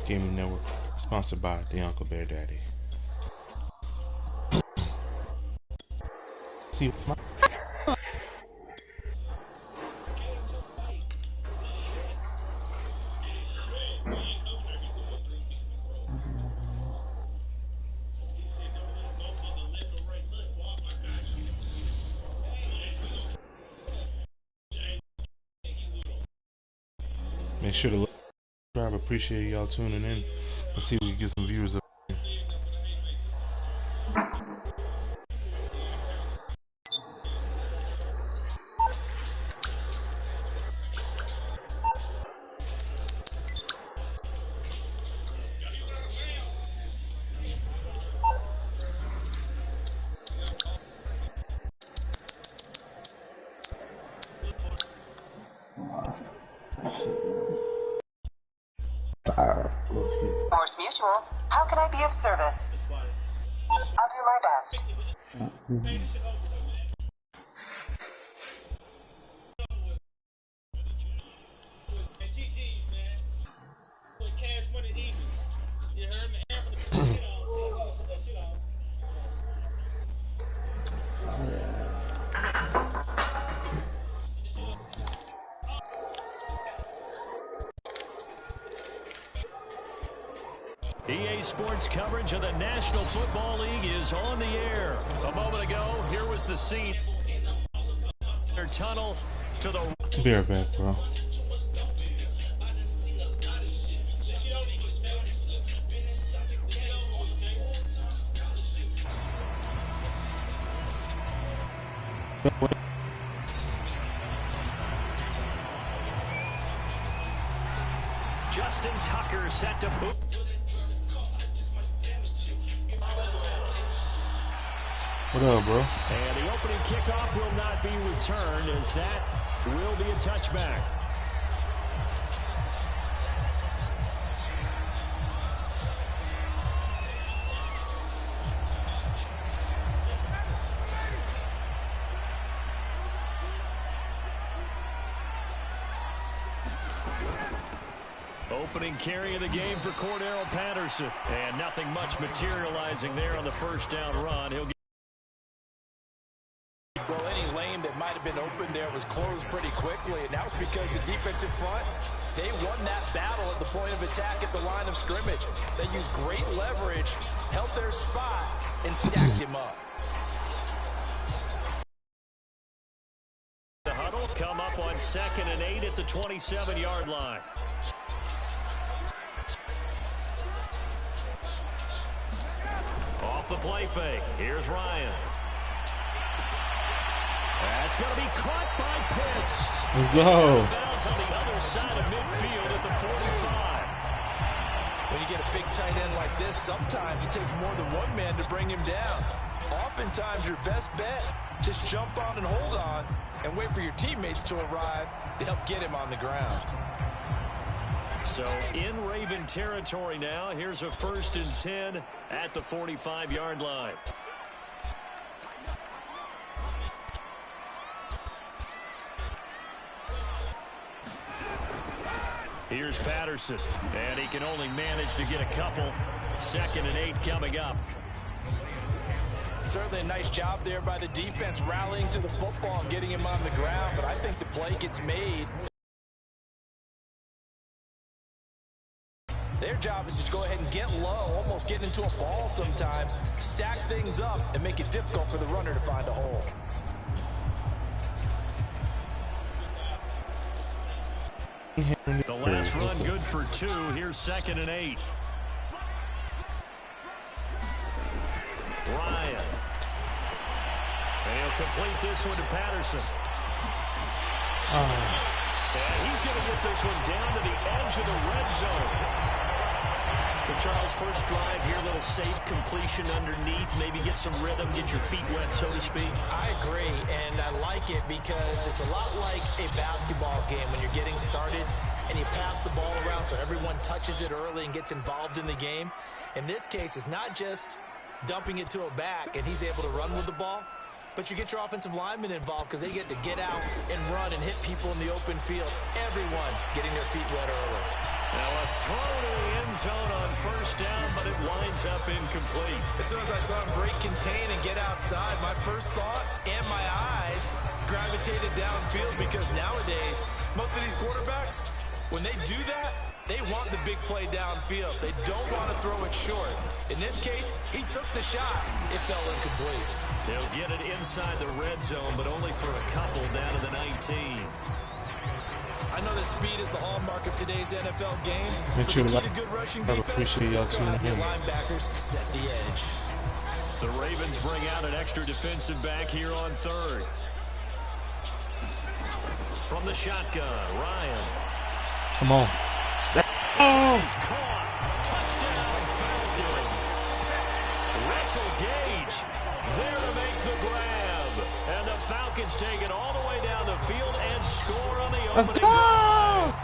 Gaming Network, sponsored by the Uncle Bear Daddy. See, make sure to subscribe. Appreciate y'all tuning in. Let's see if we can get some viewers up. Morse Mutual, how can I be of service? I'll do my best. EA Sports coverage of the National Football League is on the air. A moment ago, here was the scene. Their tunnel to the... Be right back, bro. Justin Tucker set to boot. What up, bro? And the opening kickoff will not be returned, as that will be a touchback. Opening carry of the game for Cordero Patterson. And nothing much materializing there on the first down run. He'll get... Well, any lane that might have been open there was closed pretty quickly, and that was because the defensive front, they won that battle at the point of attack at the line of scrimmage. They used great leverage, held their spot, and stacked him up. The huddle come up on 2nd and 8 at the 27-yard line. Off the play fake. Here's Ryan. That's going to be caught by Pitts. Let's go. Bounds on the other side of midfield at the 45. When you get a big tight end like this, sometimes it takes more than one man to bring him down. Oftentimes, your best bet, just jump on and hold on and wait for your teammates to arrive to help get him on the ground. So in Raven territory now. Here's a 1st and 10 at the 45-yard line. Here's Patterson, and he can only manage to get a couple. 2nd and 8 coming up. Certainly a nice job there by the defense rallying to the football and getting him on the ground, but I think the play gets made. Their job is to go ahead and get low, almost getting into a ball sometimes, stack things up, and make it difficult for the runner to find a hole. The last run good for 2. Here's 2nd and 8. Ryan. And he'll complete this one to Patterson. And he's going to get this one down to the edge of the red zone. But Charles, first drive here, little safe completion underneath, maybe get some rhythm, get your feet wet, so to speak. I agree, and I like it because it's a lot like a basketball game when you're getting started and you pass the ball around so everyone touches it early and gets involved in the game. In this case, it's not just dumping it to a back and he's able to run with the ball, but you get your offensive linemen involved because they get to get out and run and hit people in the open field. Everyone getting their feet wet early. Now a throw to the end zone on first down, but it winds up incomplete. As soon as I saw him break contain and get outside, my first thought and my eyes gravitated downfield, because nowadays, most of these quarterbacks, when they do that, they want the big play downfield. They don't want to throw it short. In this case, he took the shot. It fell incomplete. They'll get it inside the red zone, but only for a couple down to the 19. I know that speed is the hallmark of today's NFL game. Make sure but the to key to good rushing I defense appreciate is y'all still have your tuning in. linebackers set the edge. The Ravens bring out an extra defensive back here on third. From the shotgun, Ryan. Come on. He's caught. Touchdown, Falcons. Russell Gage there to make the grab. And the Falcons take it all the way down the field and score on the opening drive.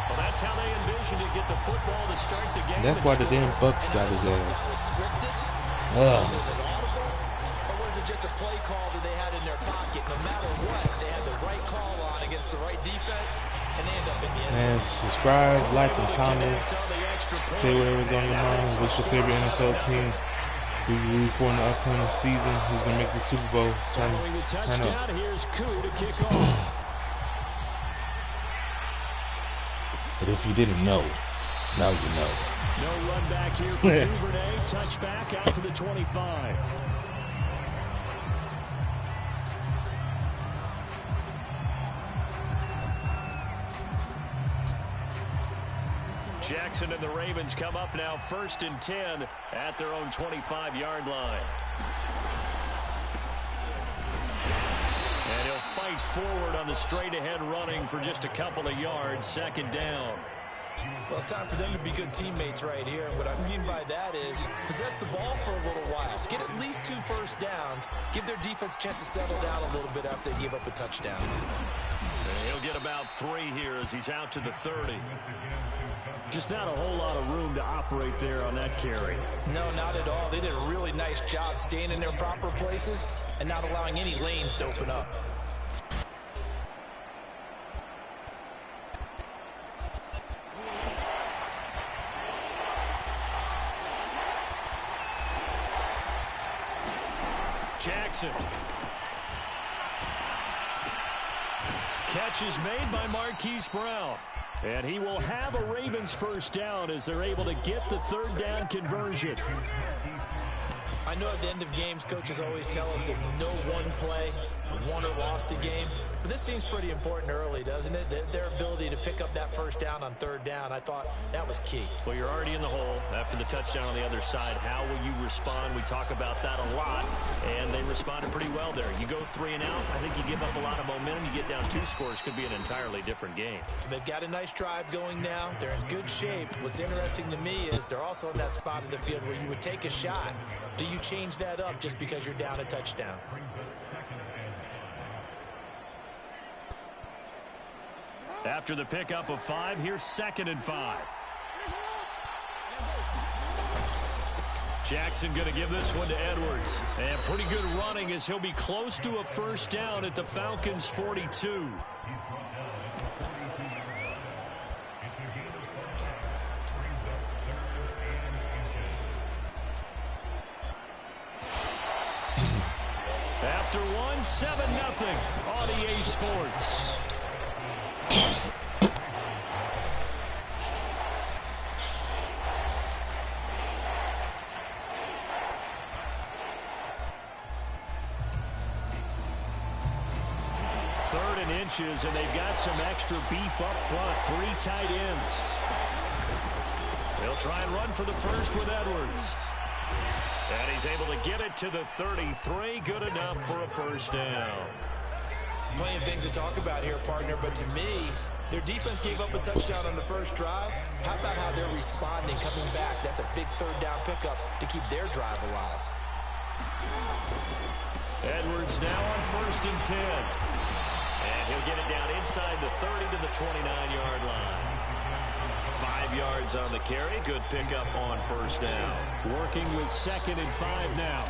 Well, that's how they envisioned to get the football to start the game. That's why the damn Bucks got his ass. That was scripted. Was it an audible, or was it just a play call that they had in their pocket? No matter what, they had the right call on against the right defense, and they end up in the end zone. Man, subscribe, like, and comment. Say whatever's on your mind. What's your favorite NFL team? We root for in the upcoming season. Who's gonna make the Super Bowl? Turn up. Here's Koo to kick off. But if you didn't know, now you know. No run back here for Duvernay. Touchback out to the 25. Jackson and the Ravens come up now 1st and 10 at their own 25-yard line. And he'll fight forward on the straight-ahead running for just a couple of yards. 2nd down. Well, it's time for them to be good teammates right here. And what I mean by that is possess the ball for a little while. Get at least 2 first downs. Give their defense a chance to settle down a little bit after they give up a touchdown. And he'll get about 3 here as he's out to the 30. Just not a whole lot of room to operate there on that carry. No, not at all. They did a really nice job staying in their proper places and not allowing any lanes to open up. Jackson. Catch is made by Marquise Brown. And he will have a Ravens first down as they're able to get the 3rd down conversion. I know at the end of games, coaches always tell us that no one play won or lost a game. But this seems pretty important early, doesn't it? Their ability to pick up that first down on 3rd down, I thought that was key. Well, you're already in the hole after the touchdown on the other side. How will you respond? We talk about that a lot, and they responded pretty well there. You go 3 and out, I think you give up a lot of momentum. You get down 2 scores, could be an entirely different game. So they've got a nice drive going now. They're in good shape. What's interesting to me is they're also in that spot of the field where you would take a shot. Do you change that up just because you're down a touchdown? After the pickup of 5, here's 2nd and 5. Jackson going to give this one to Edwards. And pretty good running as he'll be close to a first down at the Falcons' 42. After 1, 7-0 on EA Sports. Inches, and they've got some extra beef up front. 3 tight ends. They'll try and run for the first with Edwards. And he's able to get it to the 33. Good enough for a first down. Plenty of things to talk about here, partner, but to me, their defense gave up a touchdown on the first drive. How about how they're responding, coming back? That's a big 3rd down pickup to keep their drive alive. Edwards now on 1st and 10. And he'll get it down inside the 30 to the 29-yard line. 5 yards on the carry. Good pickup on first down. Working with 2nd and 5 now.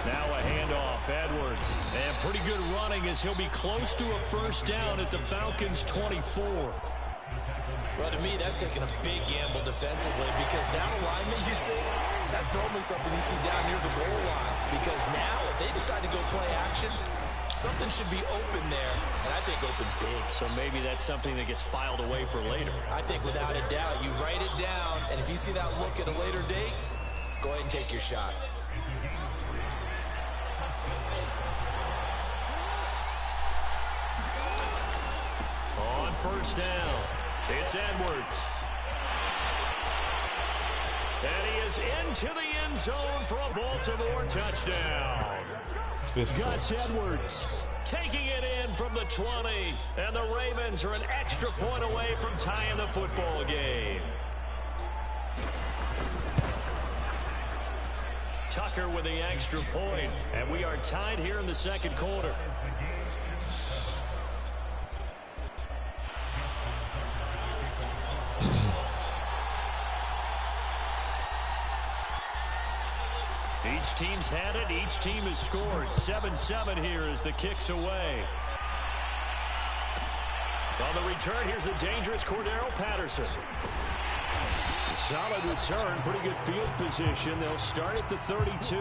Now a handoff, Edwards. And pretty good running as he'll be close to a first down at the Falcons' 24. Well, to me, that's taking a big gamble defensively because that alignment you see, that's normally something you see down near the goal line. Because now, if they decide to go play action, something should be open there, and I think open big. So maybe that's something that gets filed away for later. I think without a doubt, you write it down, and if you see that look at a later date, go ahead and take your shot. On first down, it's Edwards. And he is into the end zone for a Baltimore touchdown. Gus Edwards taking it in from the 20. And the Ravens are an extra point away from tying the football game. Tucker with the extra point. And we are tied here in the second quarter. Each team's had it. Each team has scored. 7-7 here as the kick's away. On the return, here's the dangerous Cordero Patterson. Solid return. Pretty good field position. They'll start at the 32.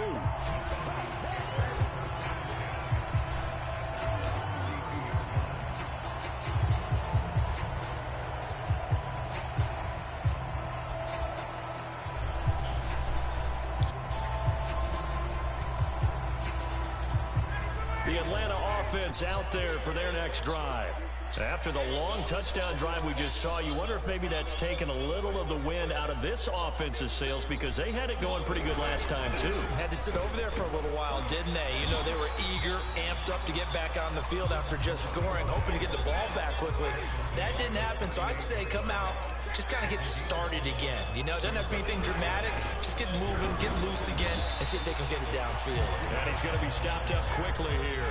The Atlanta offense out there for their next drive. After the long touchdown drive we just saw, you wonder if maybe that's taken a little of the wind out of this offense's sails because they had it going pretty good last time, too. Had to sit over there for a little while, didn't they? You know, they were eager, amped up to get back on the field after just scoring, hoping to get the ball back quickly. That didn't happen, so I'd say come out, just kind of get started again. You know, it doesn't have to be anything dramatic. Just get moving, get loose again, and see if they can get it downfield. And he's going to be stopped up quickly here.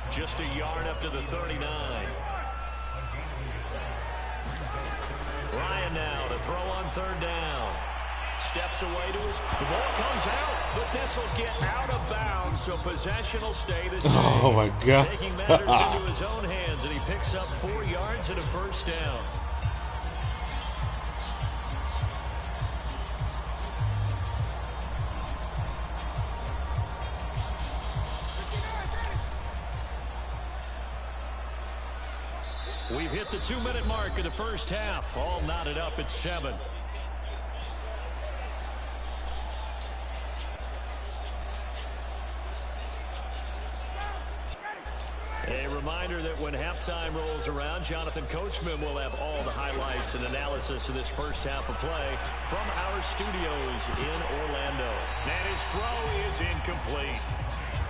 Just a yard up to the 39. Ryan now to throw on third down. Steps away to his... The ball comes out, but this will get out of bounds, so possession will stay the same. Oh, my God. Taking matters into his own hands, and he picks up 4 yards and a first down. We've hit the 2-minute mark of the first half. All knotted up at 7. A reminder that when halftime rolls around, Jonathan Coachman will have all the highlights and analysis of this first half of play from our studios in Orlando. And his throw is incomplete.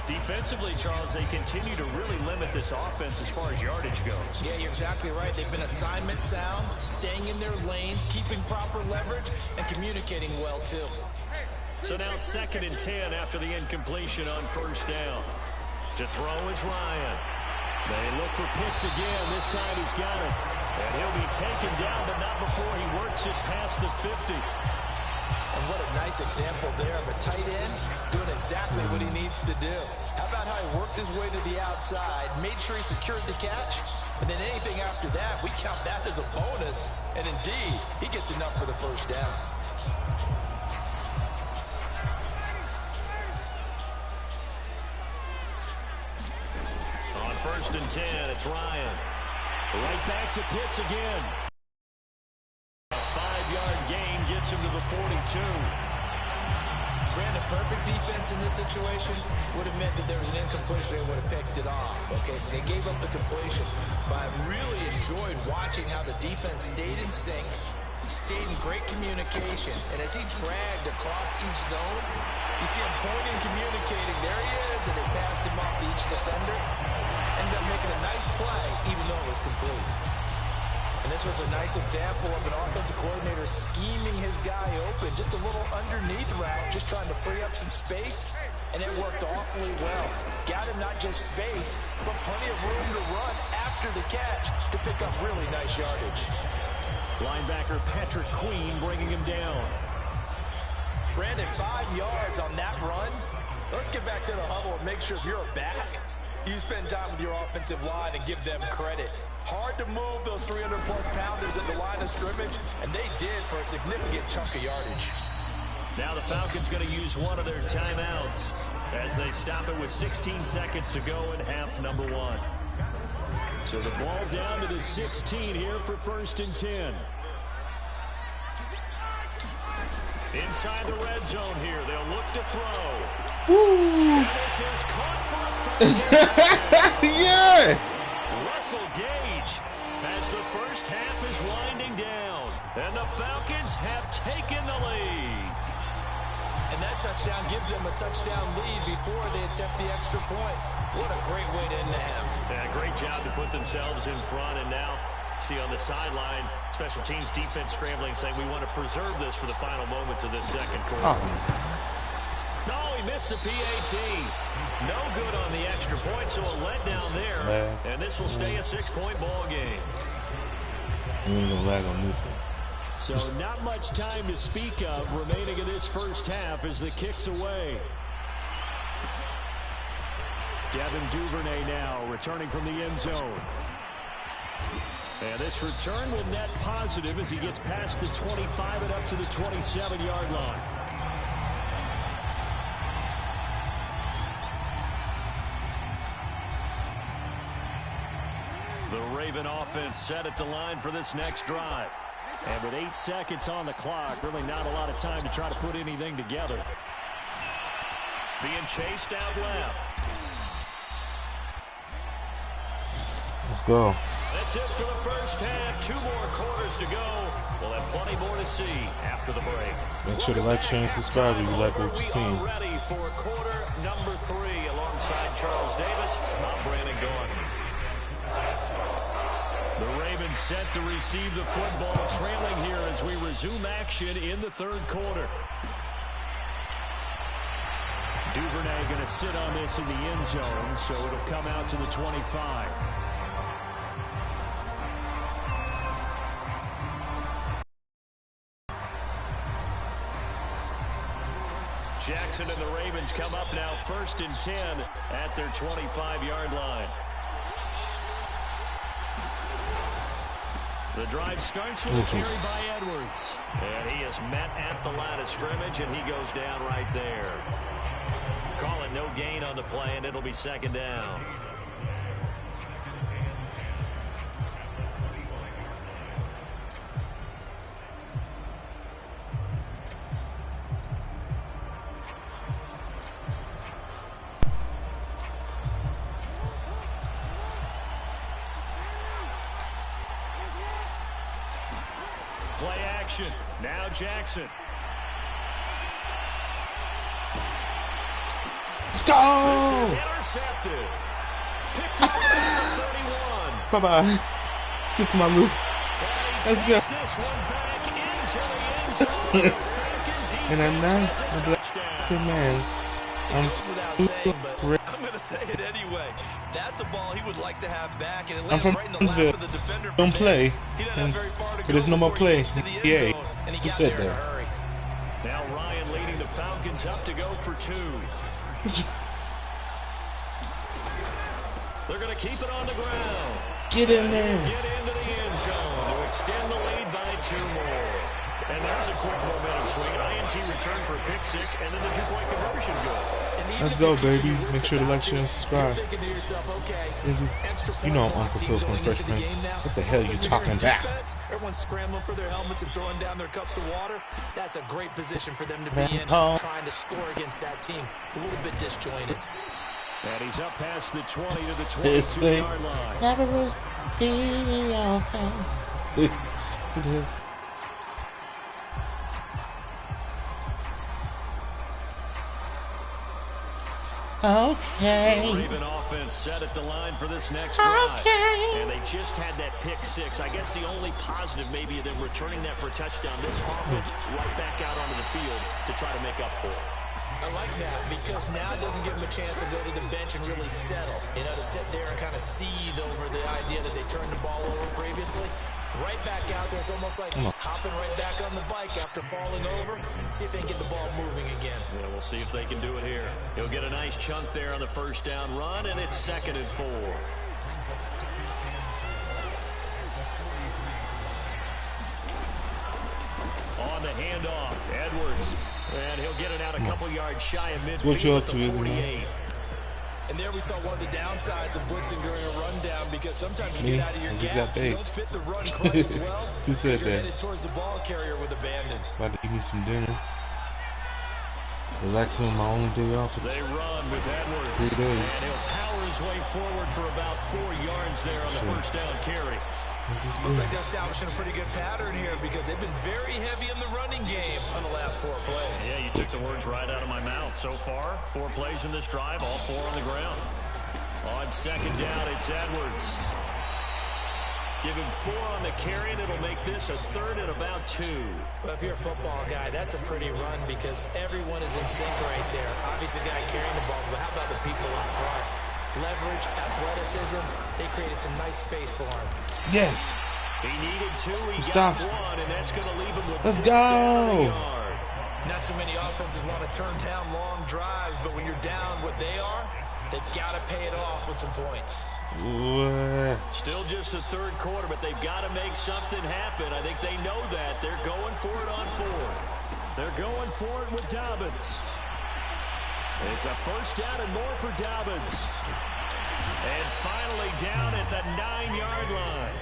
Defensively, Charles, they continue to really limit this offense as far as yardage goes. Yeah, you're exactly right. They've been assignment sound, staying in their lanes, keeping proper leverage, and communicating well, too. So now 2nd and 10 after the incompletion on first down. To throw is Ryan. They look for Pitts again. This time he's got it. And he'll be taken down, but not before he works it past the 50. And what a nice example there of a tight end doing exactly what he needs to do. How about how he worked his way to the outside, made sure he secured the catch, and then anything after that, we count that as a bonus. And indeed, he gets enough for the first down. On 1st and 10, it's Ryan. Right back to Pitts again. A 5-yard gain gets him to the 42. Brandon, perfect defense in this situation would have meant that there was an incompletion. They would have picked it off. Okay, so they gave up the completion. But I really enjoyed watching how the defense stayed in sync, stayed in great communication. And as he dragged across each zone, you see him pointing, communicating. There he is, and they passed him off to each defender. Ended up making a nice play, even though it was complete. And this was a nice example of an offensive coordinator scheming his guy open. Just a little underneath route, just trying to free up some space, and it worked awfully well. Got him not just space, but plenty of room to run after the catch to pick up really nice yardage. Linebacker Patrick Queen bringing him down. Brandon, 5 yards on that run. Let's get back to the huddle and make sure if you're a back, you spend time with your offensive line and give them credit. Hard to move those 300-plus pounders at the line of scrimmage, and they did for a significant chunk of yardage. Now the Falcons going to use one of their timeouts as they stop it with 16 seconds to go in half number 1. So the ball down to the 16 here for 1st and 10. Inside the red zone here, they'll look to throw. Woo! This is caught for a third down. Yeah! Russell Gage as the first half is winding down. And the Falcons have taken the lead. And that touchdown gives them a touchdown lead before they attempt the extra point. What a great way to end the half. Yeah, great job to put themselves in front. And now, see on the sideline, special teams defense scrambling, saying we want to preserve this for the final moments of this second quarter. Oh. No, he missed the PAT. No good on the extra point, so a letdown there. And this will stay a 6-point ball game. You ain't gonna lag on this one. So not much time to speak of remaining in this first half as the kick's away. Devin Duvernay now returning from the end zone. And this return will net positive as he gets past the 25 and up to the 27-yard line. The Raven offense set at the line for this next drive. And with 8 seconds on the clock, really not a lot of time to try to put anything together. Being chased out left. Let's go. That's it for the first half. 2 more quarters to go. We'll have plenty more to see after the break. Make sure to like, share, and subscribe if you like what you're seeing. We are ready for quarter number 3 alongside Charles Davis. I'm Brandon Gordon. The Ravens set to receive the football, trailing here as we resume action in the third quarter. Duvernay going to sit on this in the end zone, so it'll come out to the 25. Jackson and the Ravens come up now 1st and 10 at their 25-yard line. The drive starts with a carry by Edwards. And he is met at the line of scrimmage, and he goes down right there. Call it no gain on the play, and it'll be 2nd down. Play action. Now Jackson. Let's go! This is intercepted. Picked up at the 31. Bye-bye. Let's get to my loop. Let's go. This one back into the end zone. And I'm not a black man. I'm going to say it anyway. That's a ball he would like to have back, and it lands right in the lap of the defender. Don't play. He doesn't have very far to go. But there's no more play. Yeah. And he got there in a hurry. Now Ryan leading the Falcons up to go for 2. They're going to keep it on the ground. Get in there. Get into the end zone to extend the lead by 2 more. And there's a quick momentum swing. An INT return for a pick 6, and then the 2-point conversion good. Let's go, baby. Make sure to like, share, and subscribe. You know I'm Uncle Phil from Fresh Prince. What the hell are you talking about? Everyone's scrambling for their helmets and throwing down their cups of water. That's a great position for them to be in, trying to score against that team. A little bit disjointed. And he's up past the 20 to the 22-yard line. It is. Okay. The Raven offense set at the line for this next drive. Okay. And they just had that pick 6. I guess the only positive maybe of them returning that for a touchdown. This offense right back out onto the field to try to make up for it. I like that because now it doesn't give them a chance to go to the bench and really settle. You know, to sit there and kind of seethe over the idea that they turned the ball over previously. Right back out there. It's almost like hopping right back on the bike after falling over. See if they can get the ball moving again. Yeah, we'll see if they can do it here. He'll get a nice chunk there on the first down run, and it's 2nd and 4. On the handoff, Edwards. And he'll get it out a couple yards shy of midfield at the 48. And there we saw one of the downsides of blitzing during a rundown, because sometimes you get out of your gaps, you don't fit the run quite as well because you're headed towards the ball carrier with abandon. About to eat me some dinner. Relaxing on my only day off. They run with Edwards. 3 days. And he'll power his way forward for about 4 yards there on the first down carry. Looks like they're establishing a pretty good pattern here, because they've been very heavy in the running game on the last 4 plays. Yeah, you took the words right out of my mouth. So far, 4 plays in this drive, all 4 on the ground. On 2nd down, it's Edwards. Give him 4 on the carry, and it'll make this a 3rd and about 2. Well, if you're a football guy, that's a pretty run, because everyone is in sync right there. Obviously, the guy carrying the ball, but how about the people up front? Leverage, athleticism, they created some nice space for him. Yes. He needed 2, he Stop. got 1, and that's going to leave him with Let's 4 go. down the yard. Not too many offenses want to turn down long drives, but when you're down what they are, they've got to pay it off with some points. Still just the 3rd quarter, but they've got to make something happen. I think they know that. They're going for it on 4th. They're going for it with Dobbins. It's a first down and more for Dobbins. And finally down at the 9-yard line.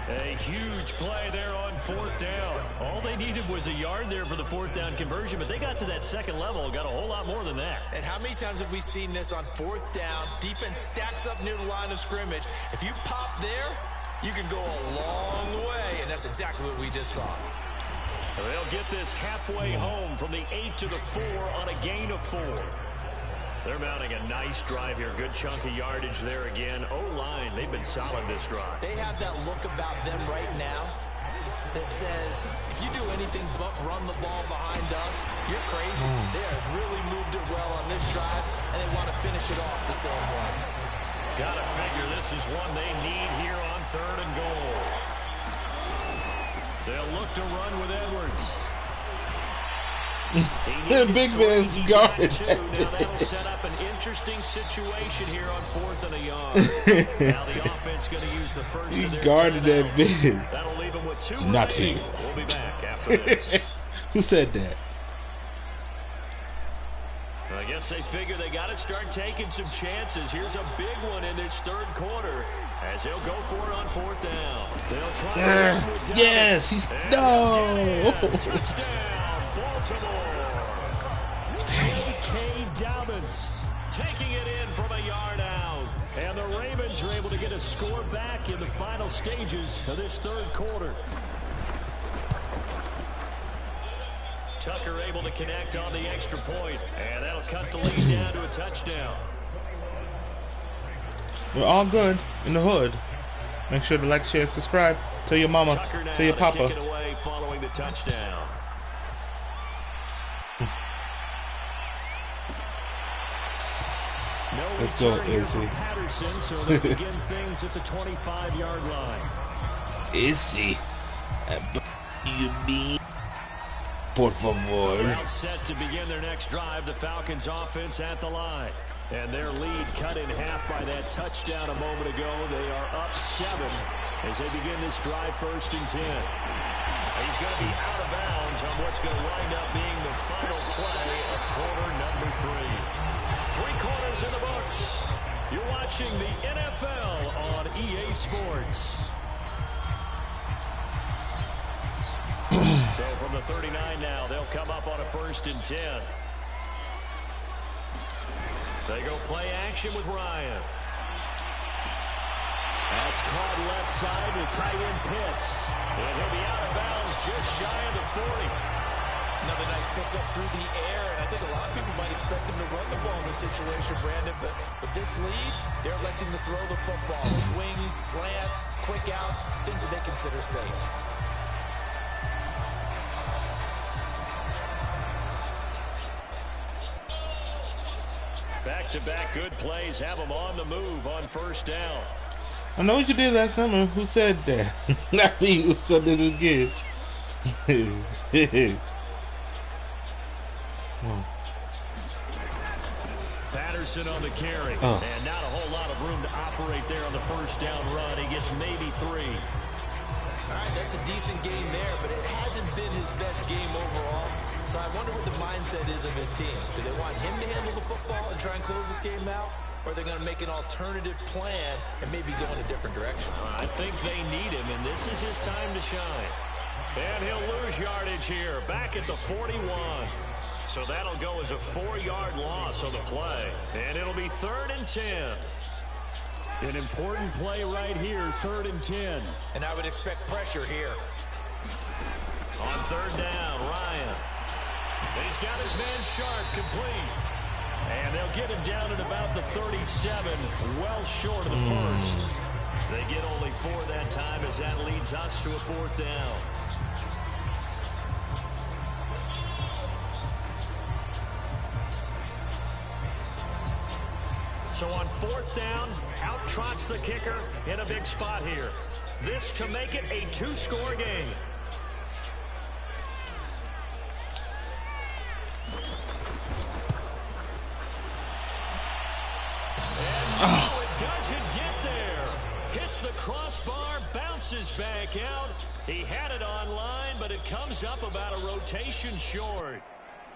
A huge play there on 4th down. All they needed was a yard there for the 4th down conversion, but they got to that 2nd level, got a whole lot more than that. And how many times have we seen this on 4th down? Defense stacks up near the line of scrimmage. If you pop there, you can go a long way, and that's exactly what we just saw. They'll get this halfway home from the 8 to the 4 on a gain of 4. They're mounting a nice drive here. Good chunk of yardage there again. O-line, they've been solid this drive. They have that look about them right now that says, if you do anything but run the ball behind us, you're crazy. They have really moved it well on this drive, and they want to finish it off the same way. Gotta figure this is one they need here on 3rd and goal. They'll look to run with Edwards. Big man's guard. Now that'll set up an interesting situation here on 4th and a yard. Now the offense going to use the first He of their guarded that big. That'll leave him with 2 Not remaining. here. We'll be back after this. Who said that? I guess they figure they got to start taking some chances. Here's a big one in this 3rd quarter as he'll go for it on 4th down. They'll try to run with Dobbins. Yes, he's no. Touchdown, Baltimore. J.K. Dobbins taking it in from a yard out. And the Ravens are able to get a score back in the final stages of this 3rd quarter. Tucker able to connect on the extra point, and that'll cut the lead down to a touchdown. We're all good in the hood. Make sure to like, share, subscribe. Tell your mama, tell your papa. Kick it away following the touchdown. No Let's go, return here from Izzy. Patterson, so they begin things at the 25-yard line. Izzy, you mean? Por favor. Now set to begin their next drive. The Falcons offense at the line. And their lead cut in half by that touchdown a moment ago. They are up 7 as they begin this drive 1st and 10. He's going to be out of bounds on what's going to wind up being the final play of quarter number 3. 3 quarters in the books. You're watching the NFL on EA Sports. So from the 39 now, they'll come up on a 1st and 10. They go play action with Ryan. That's caught left side to tight end Pitts. And he'll be out of bounds just shy of the 40. Another nice pickup through the air, and I think a lot of people might expect him to run the ball in this situation, Brandon, but with this lead, they're electing to throw the football. Swings, slants, quick outs, things that they consider safe. Back-to-back good plays have them on the move on 1st down. I know what you did last summer. Who said that? Not me. Who said it again? Patterson on the carry. And not a whole lot of room to operate there on the first down run. He gets maybe 3. All right, that's a decent game there, but it hasn't been his best game overall. So I wonder what the mindset is of his team. Do they want him to handle the football and try and close this game out? Or are they going to make an alternative plan and maybe go in a different direction? I think they need him, and this is his time to shine. And he'll lose yardage here, back at the 41. So that'll go as a 4-yard loss on the play. And it'll be 3rd and 10. An important play right here, 3rd and 10. And I would expect pressure here. On 3rd down, Ryan. He's got his man Sharp complete. And they'll get him down at about the 37, well short of the first. They get only 4 that time as that leads us to a 4th down. So on 4th down, out trots the kicker in a big spot here. This to make it a 2-score game. And no, it doesn't get there. Hits the crossbar, bounces back out. He had it online, but it comes up about a rotation short.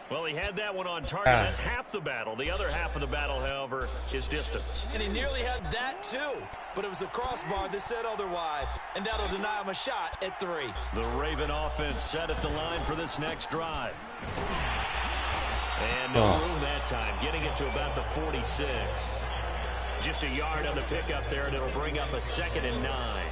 Well, he had that one on target. That's half the battle. The other half of the battle, however, is distance. And he nearly had that, too. But it was the crossbar that said otherwise. And that'll deny him a shot at 3. The Raven offense set at the line for this next drive. And no room that time, getting it to about the 46. Just a yard on the pickup there, and it'll bring up a 2nd and 9.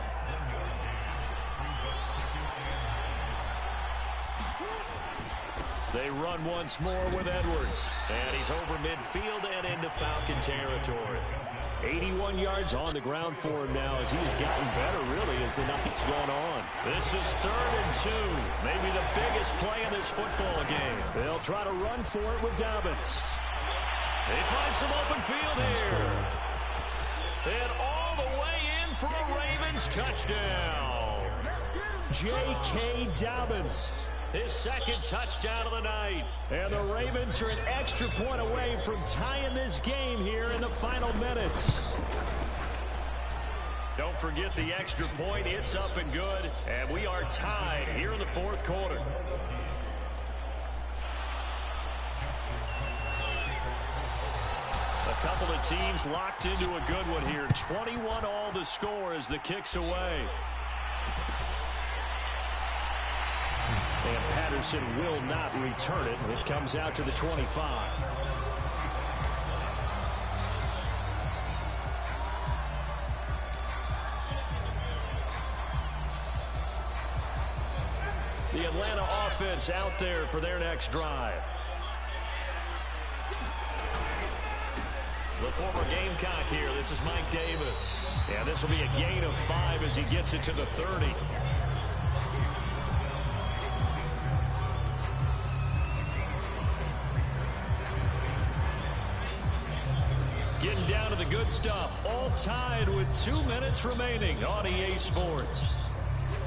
They run once more with Edwards. And he's over midfield and into Falcon territory. 81 yards on the ground for him now as he has gotten better, really, as the night's gone on. This is 3rd and 2. Maybe the biggest play in this football game. They'll try to run for it with Dobbins. They find some open field here. And all the way in for a Ravens touchdown. J.K. Dobbins. His 2nd touchdown of the night. And the Ravens are an extra point away from tying this game here in the final minutes. Don't forget the extra point. It's up and good. And we are tied here in the 4th quarter. A couple of teams locked into a good one here. 21 all the score as the kick's away. And Patterson will not return it. It comes out to the 25. The Atlanta offense out there for their next drive. The former Gamecock here. This is Mike Davis. And this will be a gain of 5 as he gets it to the 30. Getting down to the good stuff. All tied with 2 minutes remaining on EA Sports.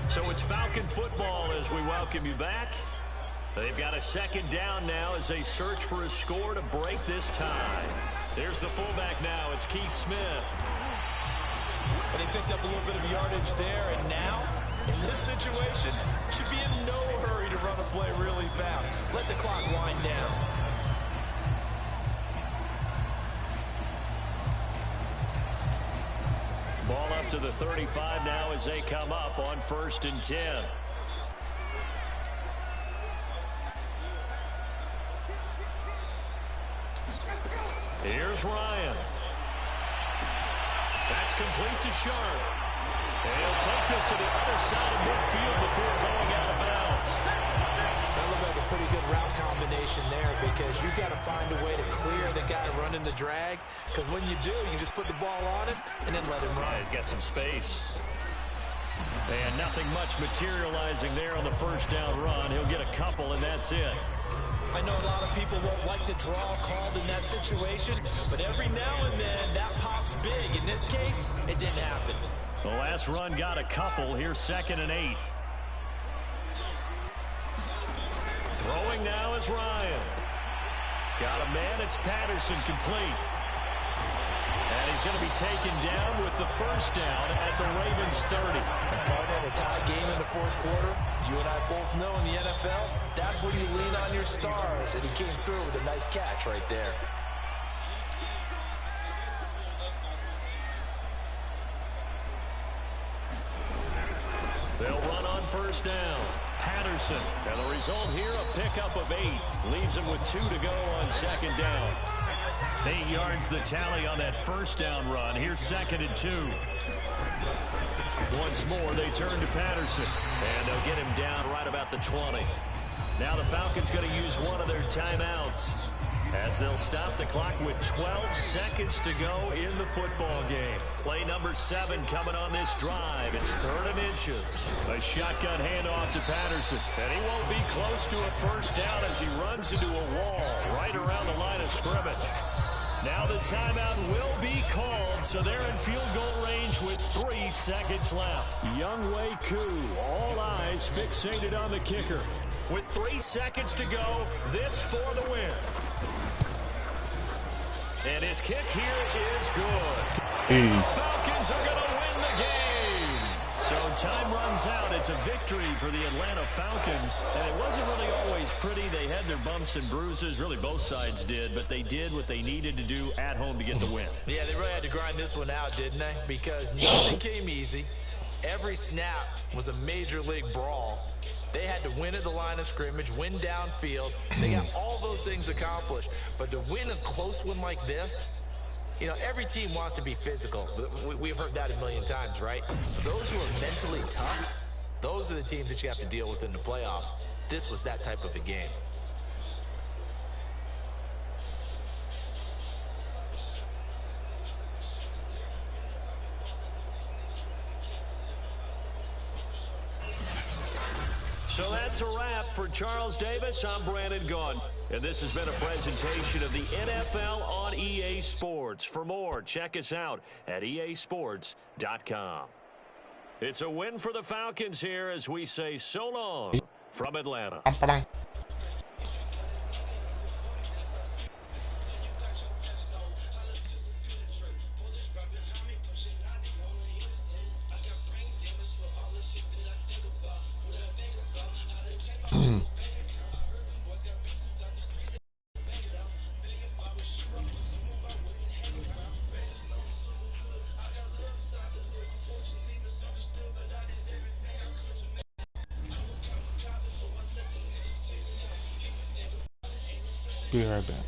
So it's Falcon football as we welcome you back. They've got a 2nd down now as they search for a score to break this tie. There's the fullback now. It's Keith Smith. But he picked up a little bit of yardage there, and now, in this situation, should be in no hurry to run a play really fast. Let the clock wind down. Ball up to the 35 now as they come up on 1st and 10. Here's Ryan. That's complete to Sharp. And he'll take this to the other side of midfield before going out of bounds. That looked like a pretty good route combination there because you've got to find a way to clear the guy running the drag. Because when you do, you just put the ball on him and then let him run. Yeah, he's got some space. And nothing much materializing there on the 1st down run. He'll get a couple, and that's it. I know a lot of people won't like the draw called in that situation, but every now and then that pops big. In this case, it didn't happen. The last run got a couple. Here's 2nd and 8. Throwing now is Ryan. Got a man. It's Patterson, complete. And he's going to be taken down with the first down at the Ravens 30. And partner, in a tie game in the fourth quarter, you and I both know in the NFL, that's when you lean on your stars. And he came through with a nice catch right there. They'll run on first down. Patterson. And the result here, a pickup of 8. Leaves him with 2 to go on 2nd down. 8 yards the tally on that first down run. Here's 2nd and 2. Once more, they turn to Patterson. And they'll get him down right about the 20. Now the Falcons going to use one of their timeouts, as they'll stop the clock with 12 seconds to go in the football game. Play number 7 coming on this drive. It's 3rd and inches. A shotgun handoff to Patterson. And he won't be close to a first down as he runs into a wall right around the line of scrimmage. Now the timeout will be called, so they're in field goal range with 3 seconds left. Younghoe Koo, all eyes fixated on the kicker. With 3 seconds to go, this for the win. And his kick here is good. The Falcons are going to win the game. So time runs out. It's a victory for the Atlanta Falcons. And it wasn't really always pretty. They had their bumps and bruises. Really, both sides did. But they did what they needed to do at home to get the win. Yeah, they really had to grind this one out, didn't they? Because nothing came easy. Every snap was a major league brawl. They had to win at the line of scrimmage, win downfield. They got all those things accomplished. But to win a close one like this, you know, every team wants to be physical. We've heard that a million times, right? Those who are mentally tough, those are the teams that you have to deal with in the playoffs. This was that type of a game. So that's a wrap for Charles Davis. I'm Brandon Gunn. And this has been a presentation of the NFL on EA Sports. For more, check us out at easports.com. It's a win for the Falcons here as we say so long from Atlanta. Be right back.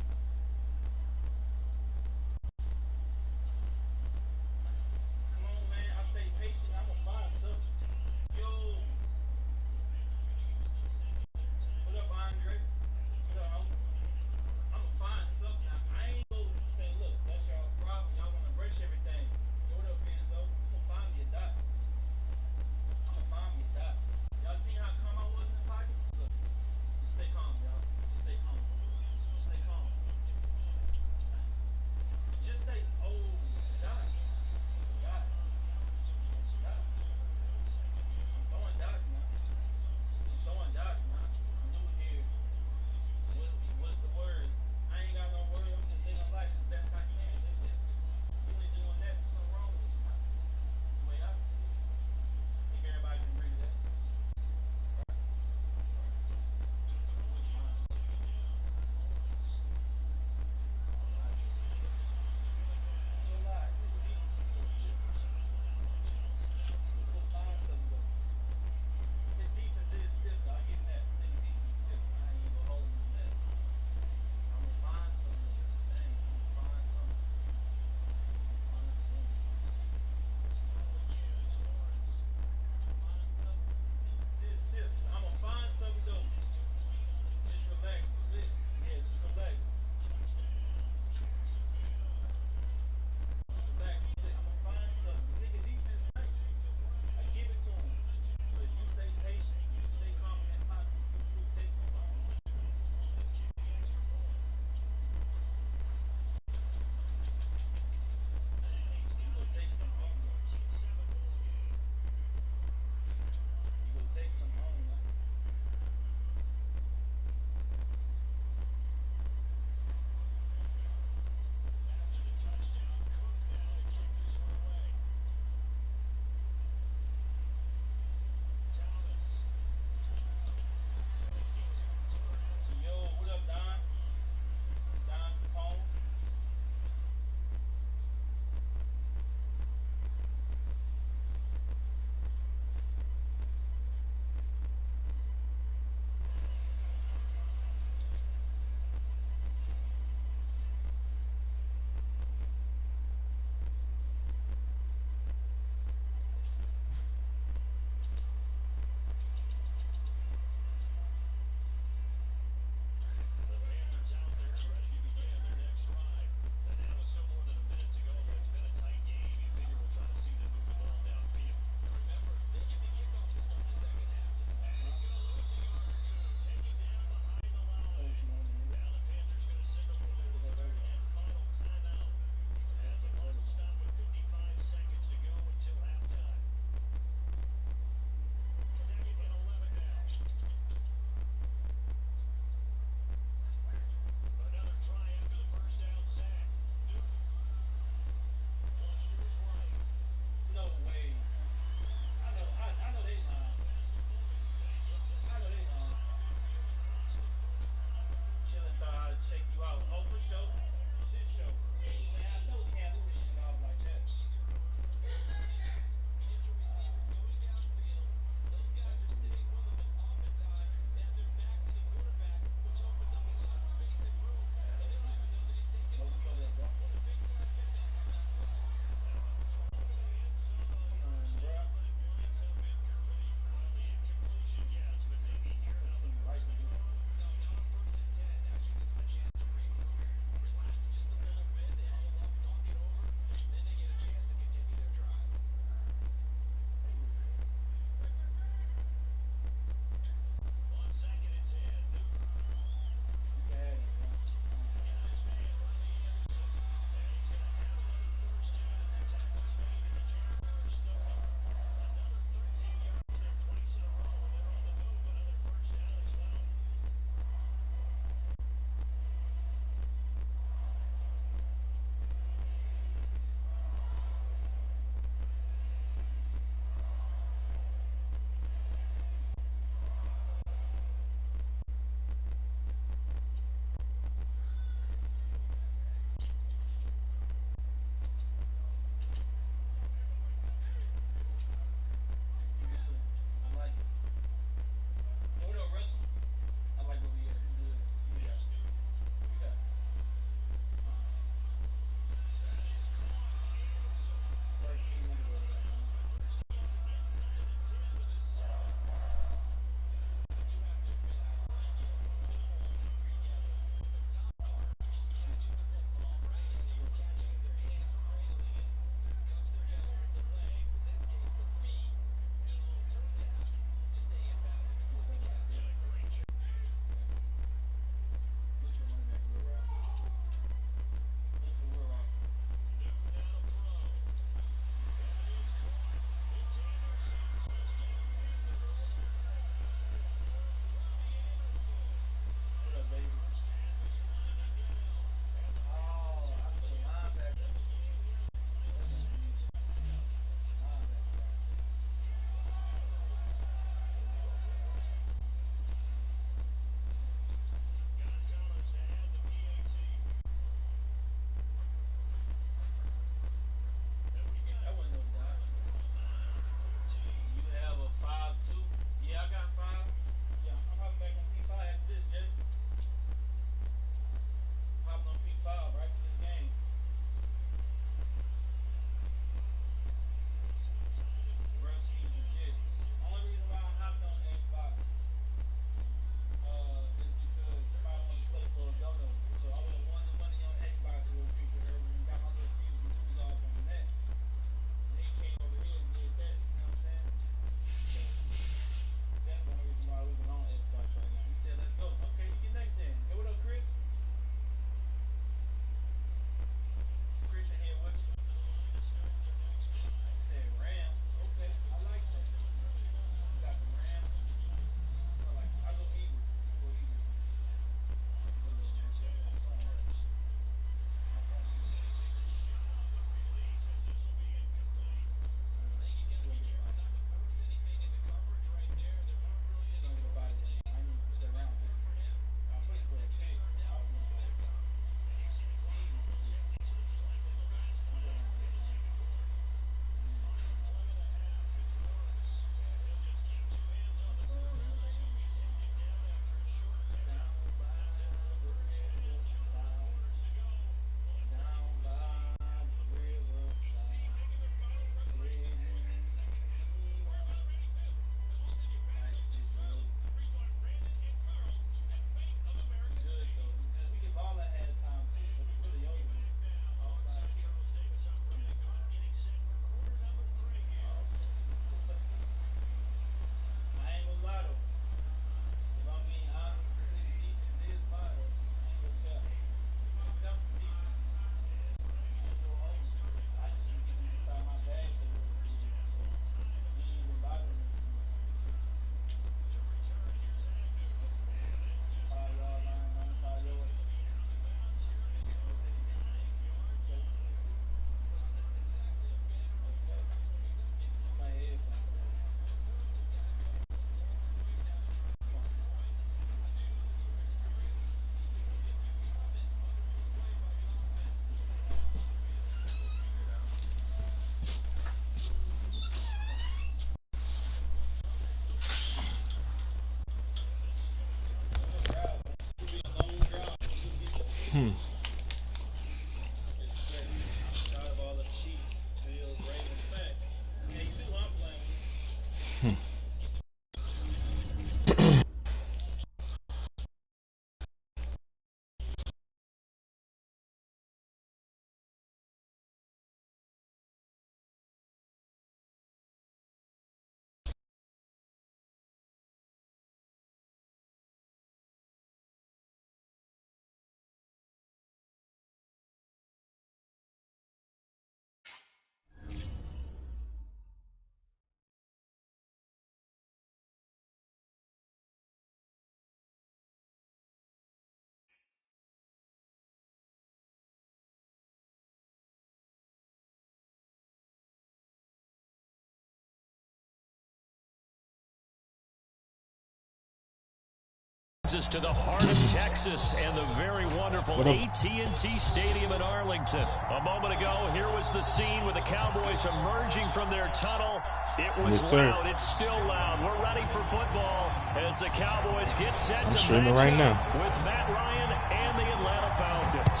To the heart of Texas and the very wonderful AT&T Stadium in Arlington. A moment ago, here was the scene with the Cowboys emerging from their tunnel. It was loud. It's still loud. We're ready for football as the Cowboys get set to match right now with Matt Ryan and the Atlanta Falcons.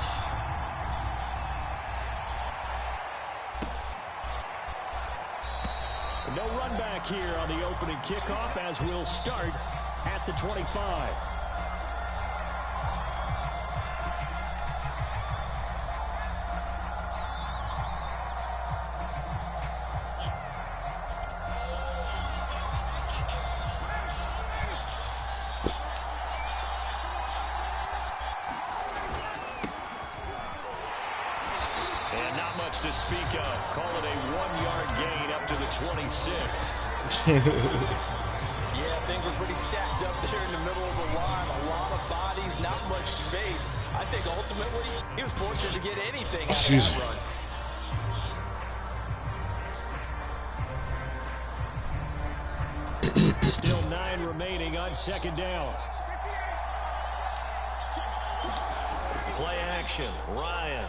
No run back here on the opening kickoff as we'll start at the 25. To speak of. Call it a 1-yard gain up to the 26. Yeah, things were pretty stacked up there in the middle of the line. A lot of bodies, not much space. I think ultimately he was fortunate to get anything out of that run. Still 9 remaining on second down. Play action. Ryan.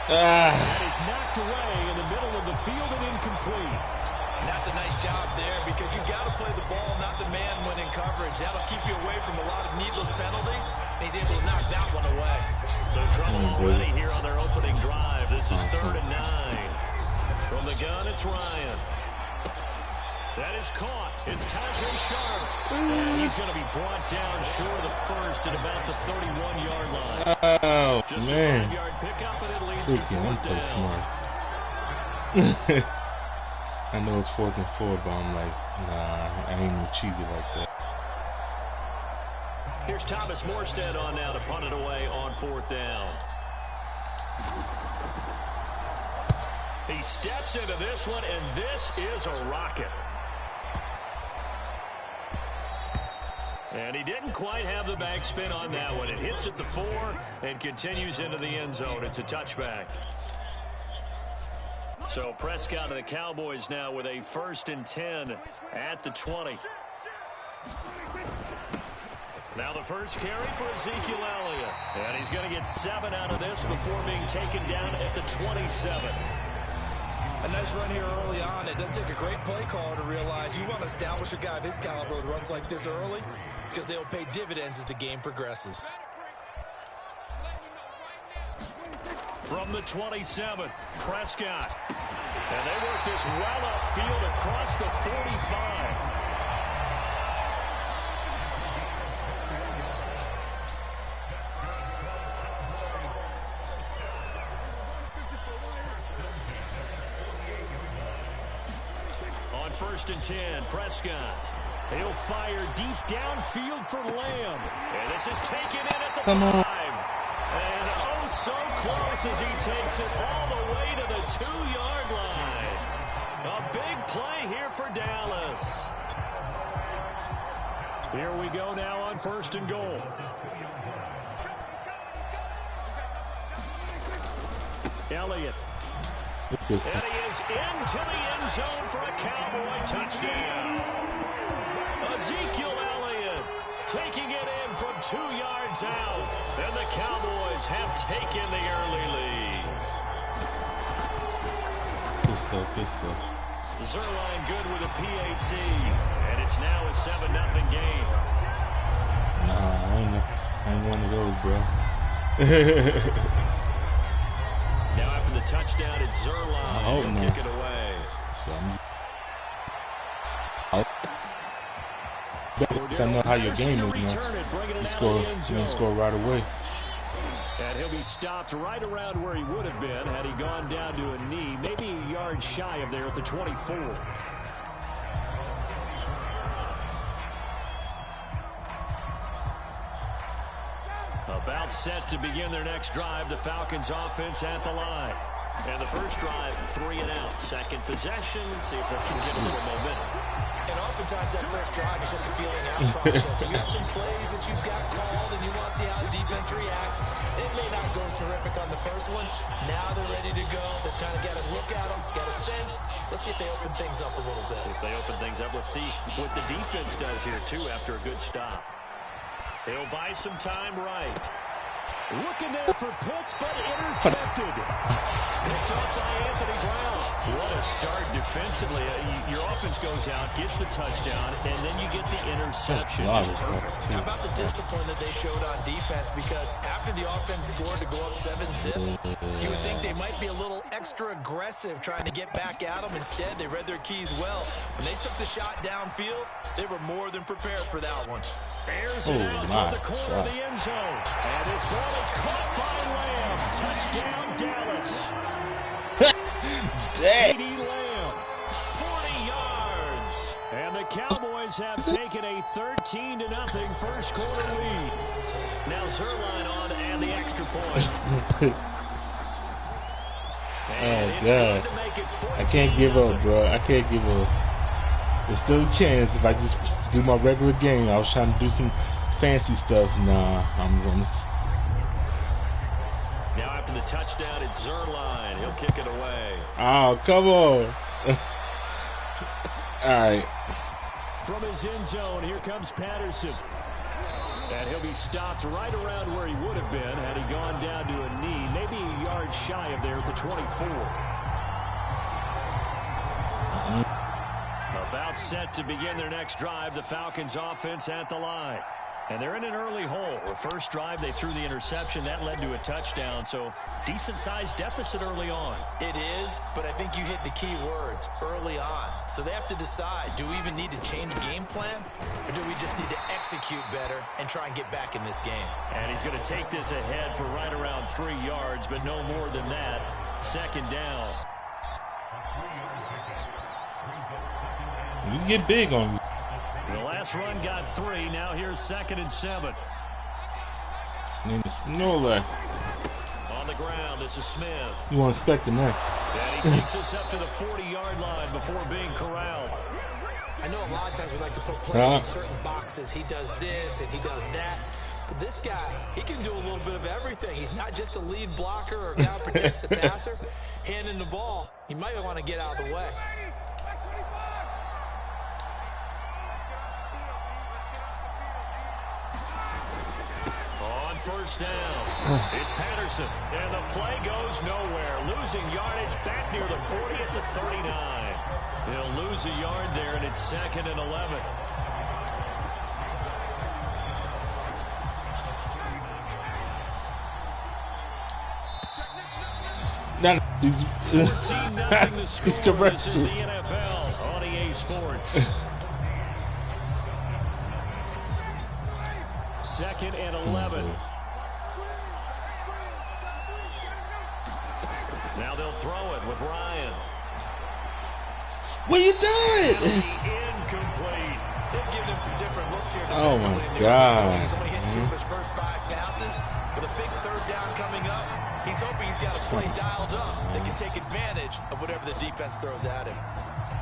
That is knocked away in the middle of the field and incomplete. And that's a nice job there because you've got to play the ball, not the man when in coverage. That'll keep you away from a lot of needless penalties, and he's able to knock that one away. So trouble already here on their opening drive. This is 3rd and 9. From the gun, it's Ryan. That is caught. It's Tajay Sharp. And he's going to be brought down short of the first at about the 31-yard line. Oh, just man. A 5-yard pickup, and it leads to 4th down. Smart. I know it's 4th and 4, but I'm like, nah, I ain't even cheesy like that. Here's Thomas Morstead on now to punt it away on 4th down. He steps into this one, and this is a rocket. And he didn't quite have the backspin on that one. It hits at the 4 and continues into the end zone. It's a touchback. So Prescott and the Cowboys now with a 1st and 10 at the 20. Now the first carry for Ezekiel Elliott. And he's going to get 7 out of this before being taken down at the 27. A nice run here early on. It doesn't take a great play caller to realize you want to establish a guy of his caliber with runs like this early because they'll pay dividends as the game progresses. From the 27, Prescott. And they work this well upfield across the 45. On 1st and 10, Prescott. He'll fire deep downfield for Lamb. And this is taken in at the 5. And oh, so close as he takes it all the way to the 2-yard line. A big play here for Dallas. Here we go now on 1st and goal. Elliott. And he is into the end zone for a Cowboy touchdown. Ezekiel Elliott taking it in from 2 yards out. And the Cowboys have taken the early lead. Good stuff. Zerline good with a PAT. And it's now a 7-0 game. Nah, I ain't one of those, bro. Now after the touchdown, it's Zerline. He'll kick it away. I know how your game is, you score right away. And he'll be stopped right around where he would have been had he gone down to a knee, maybe a yard shy of there at the 24. About set to begin their next drive, the Falcons offense at the line. And the first drive, 3 and out. Second possession, see if they can get a little momentum. And oftentimes that first drive is just a feeling out process. You have some plays that you've got called and you want to see how the defense reacts. It may not go terrific on the first one. Now they're ready to go. They've kind of got to look at them, got a sense. Let's see if they open things up a little bit. See if they open things up. Let's see what the defense does here, too, after a good stop. He'll buy some time right. Looking there for Pitts, but intercepted. Picked up by Anthony Brown. What a start defensively. Your offense goes out, gets the touchdown, and then you get the interception. Just perfect. How about the discipline that they showed on defense? Because after the offense scored to go up 7-zip, you would think they might be a little extra aggressive trying to get back at them. Instead, they read their keys well. When they took the shot downfield, they were more than prepared for that one. Airs it out toward the corner of the end zone. And this ball is caught by Lamb. Touchdown, Dallas. C.D. Lamb, 40 yards. And the Cowboys have taken a 13-0 first quarter lead. Now Zerline on and the extra point. Oh, God. I can't give up, bro. I can't give up. There's still a chance if I just do my regular game. I was trying to do some fancy stuff. Nah, I'm going to. Now after the touchdown, it's Zerline. He'll kick it away. Oh, come on. All right. From his end zone, here comes Patterson. And he'll be stopped right around where he would have been had he gone down to a knee, maybe a yard shy of there at the 24. About set to begin their next drive, the Falcons offense at the line. And they're in an early hole. The first drive, they threw the interception. That led to a touchdown, so decent-sized deficit early on. It is, but I think you hit the key words, early on. So they have to decide, do we even need to change game plan, or do we just need to execute better and try and get back in this game? And he's going to take this ahead for right around 3 yards, but no more than that. Second down. You can get big on you. The last run got 3. Now here's 2nd and 7. Name is Snorlaxthax. On the ground, this is Smith. You weren't expecting that. And he takes us up to the 40-yard line before being corralled. I know a lot of times we like to put players in certain boxes. He does this and he does that. But this guy, he can do a little bit of everything. He's not just a lead blocker or a guy who protects the passer. Handing the ball, you might want to get out of the way. First down. It's Patterson, and the play goes nowhere. Losing yardage back near the 40 at the 39. They'll lose a yard there, and it's 2nd and 11. That is 14-0 the score. This is the NFL on EA Sports. 2nd and 11. Now they'll throw it with Ryan. What are you doing? Incomplete. They've given him some different looks here defensively. Oh, my God. He's only hit 2 of his first 5 passes. With a big 3rd down coming up, he's hoping he's got a play dialed up that can take advantage of whatever the defense throws at him.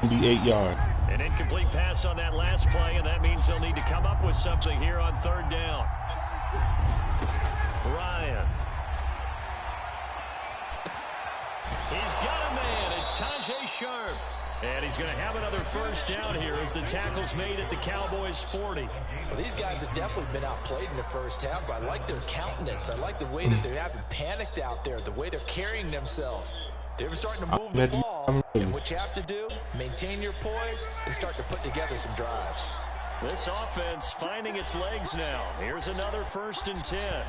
Be 8 yards. An incomplete pass on that last play, and that means they'll need to come up with something here on 3rd down. Ryan. He's got a man. It's Tajay Sharp. And he's going to have another first down here as the tackle's made at the Cowboys' 40. Well, these guys have definitely been outplayed in the first half, but I like their countenance. I like the way that they haven't panicked out there, the way they're carrying themselves. They're starting to move the ball, and what you have to do, maintain your poise and start to put together some drives. This offense finding its legs now. Here's another 1st and 10.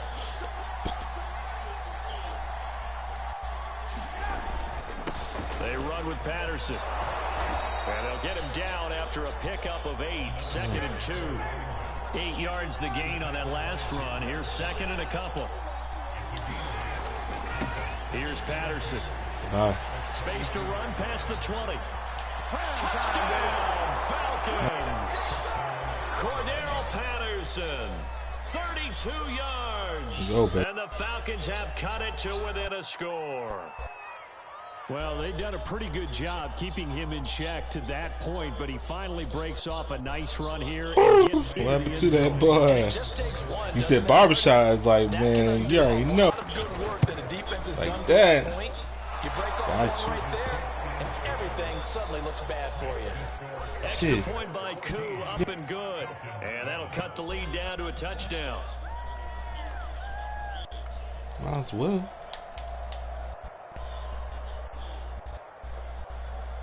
They run with Patterson. And they'll get him down after a pickup of 8. 2nd and 2. 8 yards the gain on that last run. Here's 2nd and a couple. Here's Patterson. Space to run past the 20. Touchdown, Falcons. Cordero Patterson, 32 yards. And the Falcons have cut it to within a score. Well, they've done a pretty good job keeping him in check to that point, but he finally breaks off a nice run here. And gets what happened to that boy? You said barbershop is like, man, you already know. Like that. You break off right there, and everything suddenly looks bad for you. Extra point by Koo, up and good. And that'll cut the lead down to a touchdown. Might as well.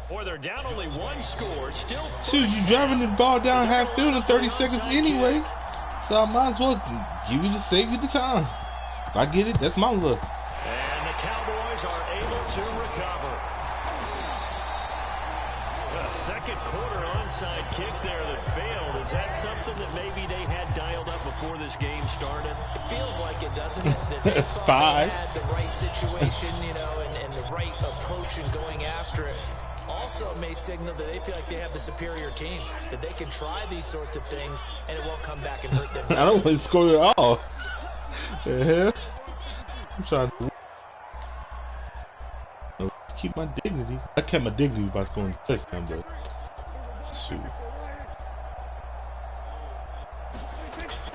Or they're down only 1 score. Still. Shoot, you driving the ball down half field in 30 seconds anyway. So I might as well save you the time. If I get it, that's my look. And the Cowboys are able to recover. A second quarter onside kick there that failed. Is that something that maybe they had dialed up before this game started? It feels like it, doesn't it? That they thought they had the right situation, you know, and the right approach in going after it. Also may signal that they feel like they have the superior team, that they can try these sorts of things and it won't come back and hurt them. I don't want to score at all. The hell? I'm trying to keep my dignity. I kept my dignity by scoring the touchdown, but shoot.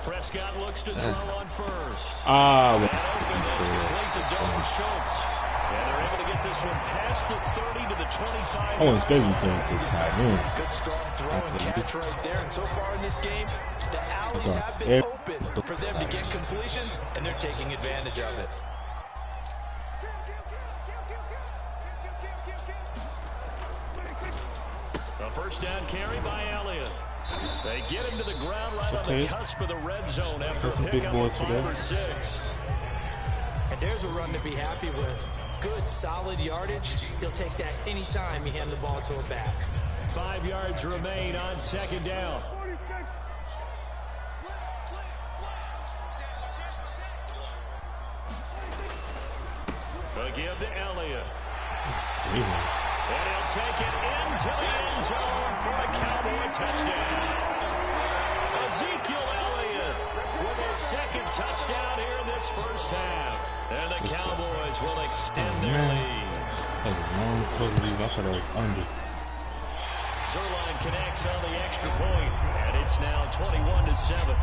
Prescott looks to throw on first. That's complete to Dalton Schultz. And they're able to get this one past the 30 to the 25. Oh, it's baby thing to tight end. Good strong throw and catch right there. And so far in this game, the alleys have been open for them to get completions, and they're taking advantage of it. A first down carry by Elliott. They get him to the ground right on the cusp of the red zone after a pickup of 5 or 6. And there's a run to be happy with. Good, solid yardage. He'll take that anytime you hand the ball to a back. 5 yards remain on 2nd down. They'll give to Elliott. And he'll take it into the end zone for a Cowboy touchdown. Ezekiel Elliott with his 2nd touchdown here in this first half. And the Cowboys will extend their lead. That was a long totally. I thought I was under. Zerline connects on the extra point, and it's now 21-7.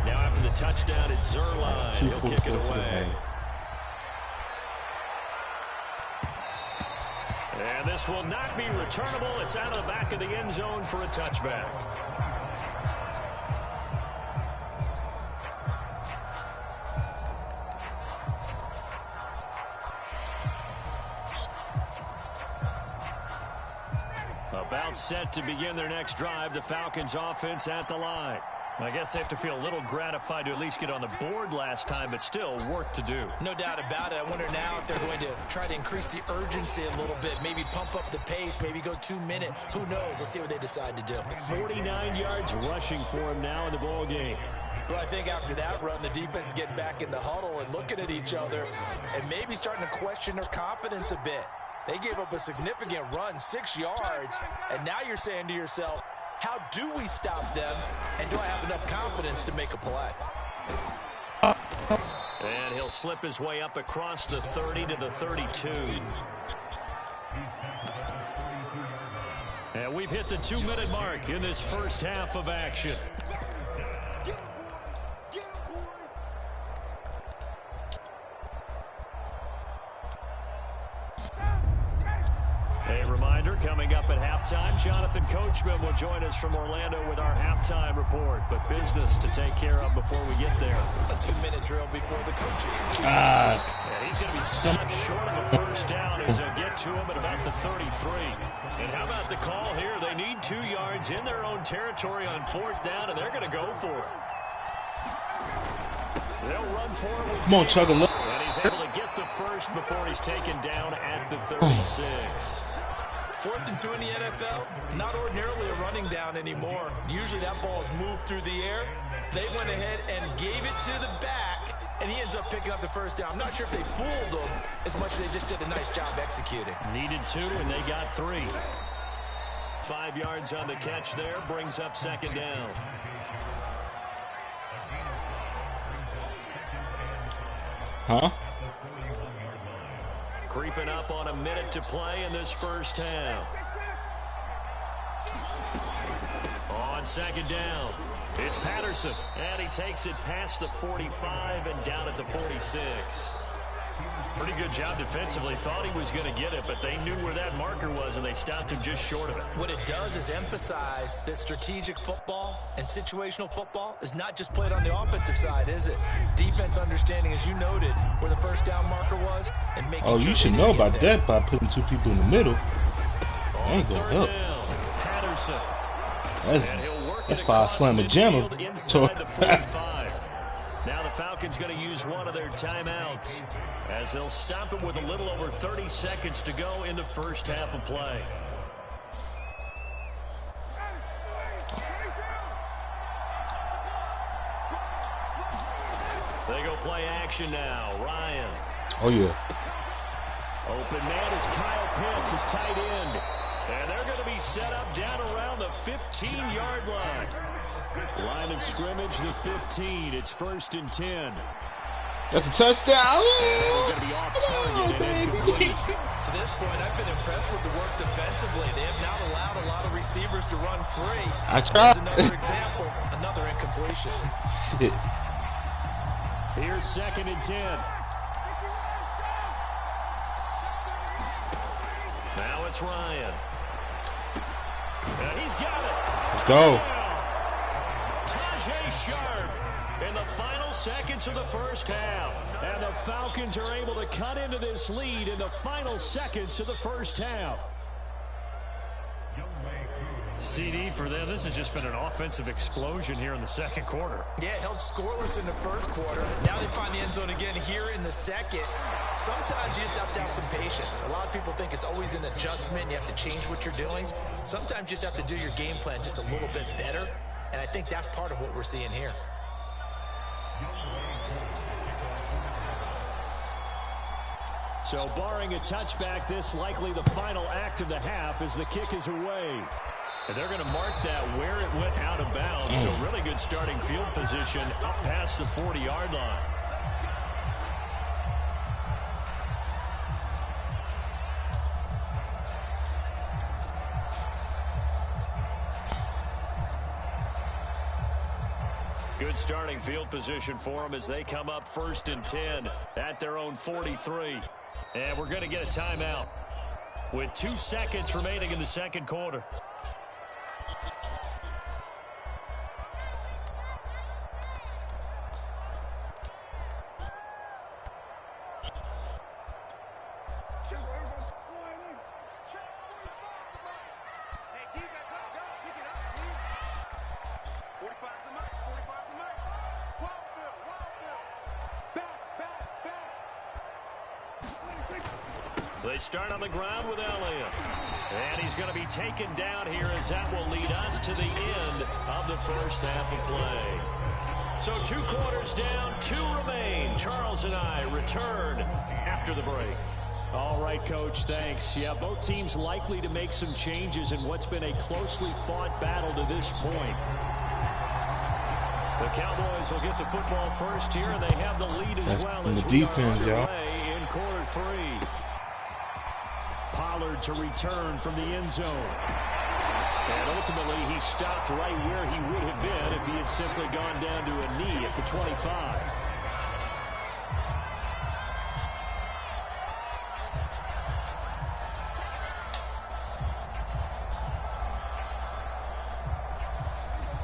Now after the touchdown, it's Zerline. He'll kick it away. And this will not be returnable. It's out of the back of the end zone for a touchback. About set to begin their next drive, the Falcons offense at the line. I guess they have to feel a little gratified to at least get on the board last time, but still work to do. No doubt about it. I wonder now if they're going to try to increase the urgency a little bit, maybe pump up the pace, maybe go 2 minute. Who knows? Let's see what they decide to do. 49 yards rushing for him now in the ball game. Well, I think after that run, the defense is getting back in the huddle and looking at each other and maybe starting to question their confidence a bit. They gave up a significant run, 6 yards, and now you're saying to yourself, how do we stop them, and do I have enough confidence to make a play? And he'll slip his way up across the 30 to the 32. And we've hit the 2-minute mark in this first half of action. A reminder, coming up at halftime, Jonathan Coachman will join us from Orlando with our halftime report. But business to take care of before we get there. A 2-minute drill before the coaches. And he's going to be stopped short of the first down as they'll get to him at about the 33. And how about the call here? They need 2 yards in their own territory on 4th down, and they're going to go for it. They'll run for it with Come on, Chuck. and he's able to get the first before he's taken down at the 36. 4th and 2 in the NFL, not ordinarily a running down anymore. Usually that ball is moved through the air. They went ahead and gave it to the back, and he ends up picking up the first down. I'm not sure if they fooled him as much as they just did a nice job executing. Needed 2, and they got 3. 5 yards on the catch there, brings up 2nd down. Huh? Creeping up on a minute to play in this first half. On 2nd down, it's Patterson, and he takes it past the 45 and down at the 46. Pretty good job defensively. Thought he was going to get it, but they knew where that marker was, and they stopped him just short of it. What it does is emphasize that strategic football and situational football is not just played on the offensive side, is it? Defense understanding, as you noted, where the first down marker was, and making sure you should know about that by putting 2 people in the middle. That ain't gonna help. Patterson. That's 5 slammer jammer. Now the Falcons going to use one of their timeouts as they'll stop it with a little over 30 seconds to go in the first half of play. They go play action now. Ryan. Oh, yeah. Open man is Kyle Pitts, his tight end. And they're going to be set up down around the 15-yard line. Line of scrimmage, the 15. It's 1st and 10. That's a touchdown. They're going to be off target and incomplete. To this point, I've been impressed with the work defensively. They have not allowed a lot of receivers to run free. I tried. There's another example, another incompletion. Shit. Here's 2nd and 10. Now it's Ryan. And he's got it. Let's go. Tajay Sharp in the final seconds of the first half. And the Falcons are able to cut into this lead in the final seconds of the first half. CD for them. This has just been an offensive explosion here in the 2nd quarter. Yeah, held scoreless in the 1st quarter. Now they find the end zone again here in the 2nd. Sometimes you just have to have some patience. A lot of people think it's always an adjustment. You have to change what you're doing. Sometimes you just have to do your game plan just a little bit better. And I think that's part of what we're seeing here. So barring a touchback, this likely the final act of the half as the kick is away. And they're going to mark that where it went out of bounds. So really good starting field position up past the 40-yard line. Good starting field position for them as they come up 1st and 10 at their own 43. And we're going to get a timeout with 2 seconds remaining in the 2nd quarter. They start on the ground with Elliott. And he's going to be taken down here as that will lead us to the end of the first half of play. So 2 quarters down, 2 remain. Charles and I return after the break. All right, Coach, thanks. Yeah, both teams likely to make some changes in what's been a closely fought battle to this point. The Cowboys will get the football first here, and they have the lead as well as we are underway in quarter 3. Pollard to return from the end zone. And ultimately, he stopped right where he would have been if he had simply gone down to a knee at the 25.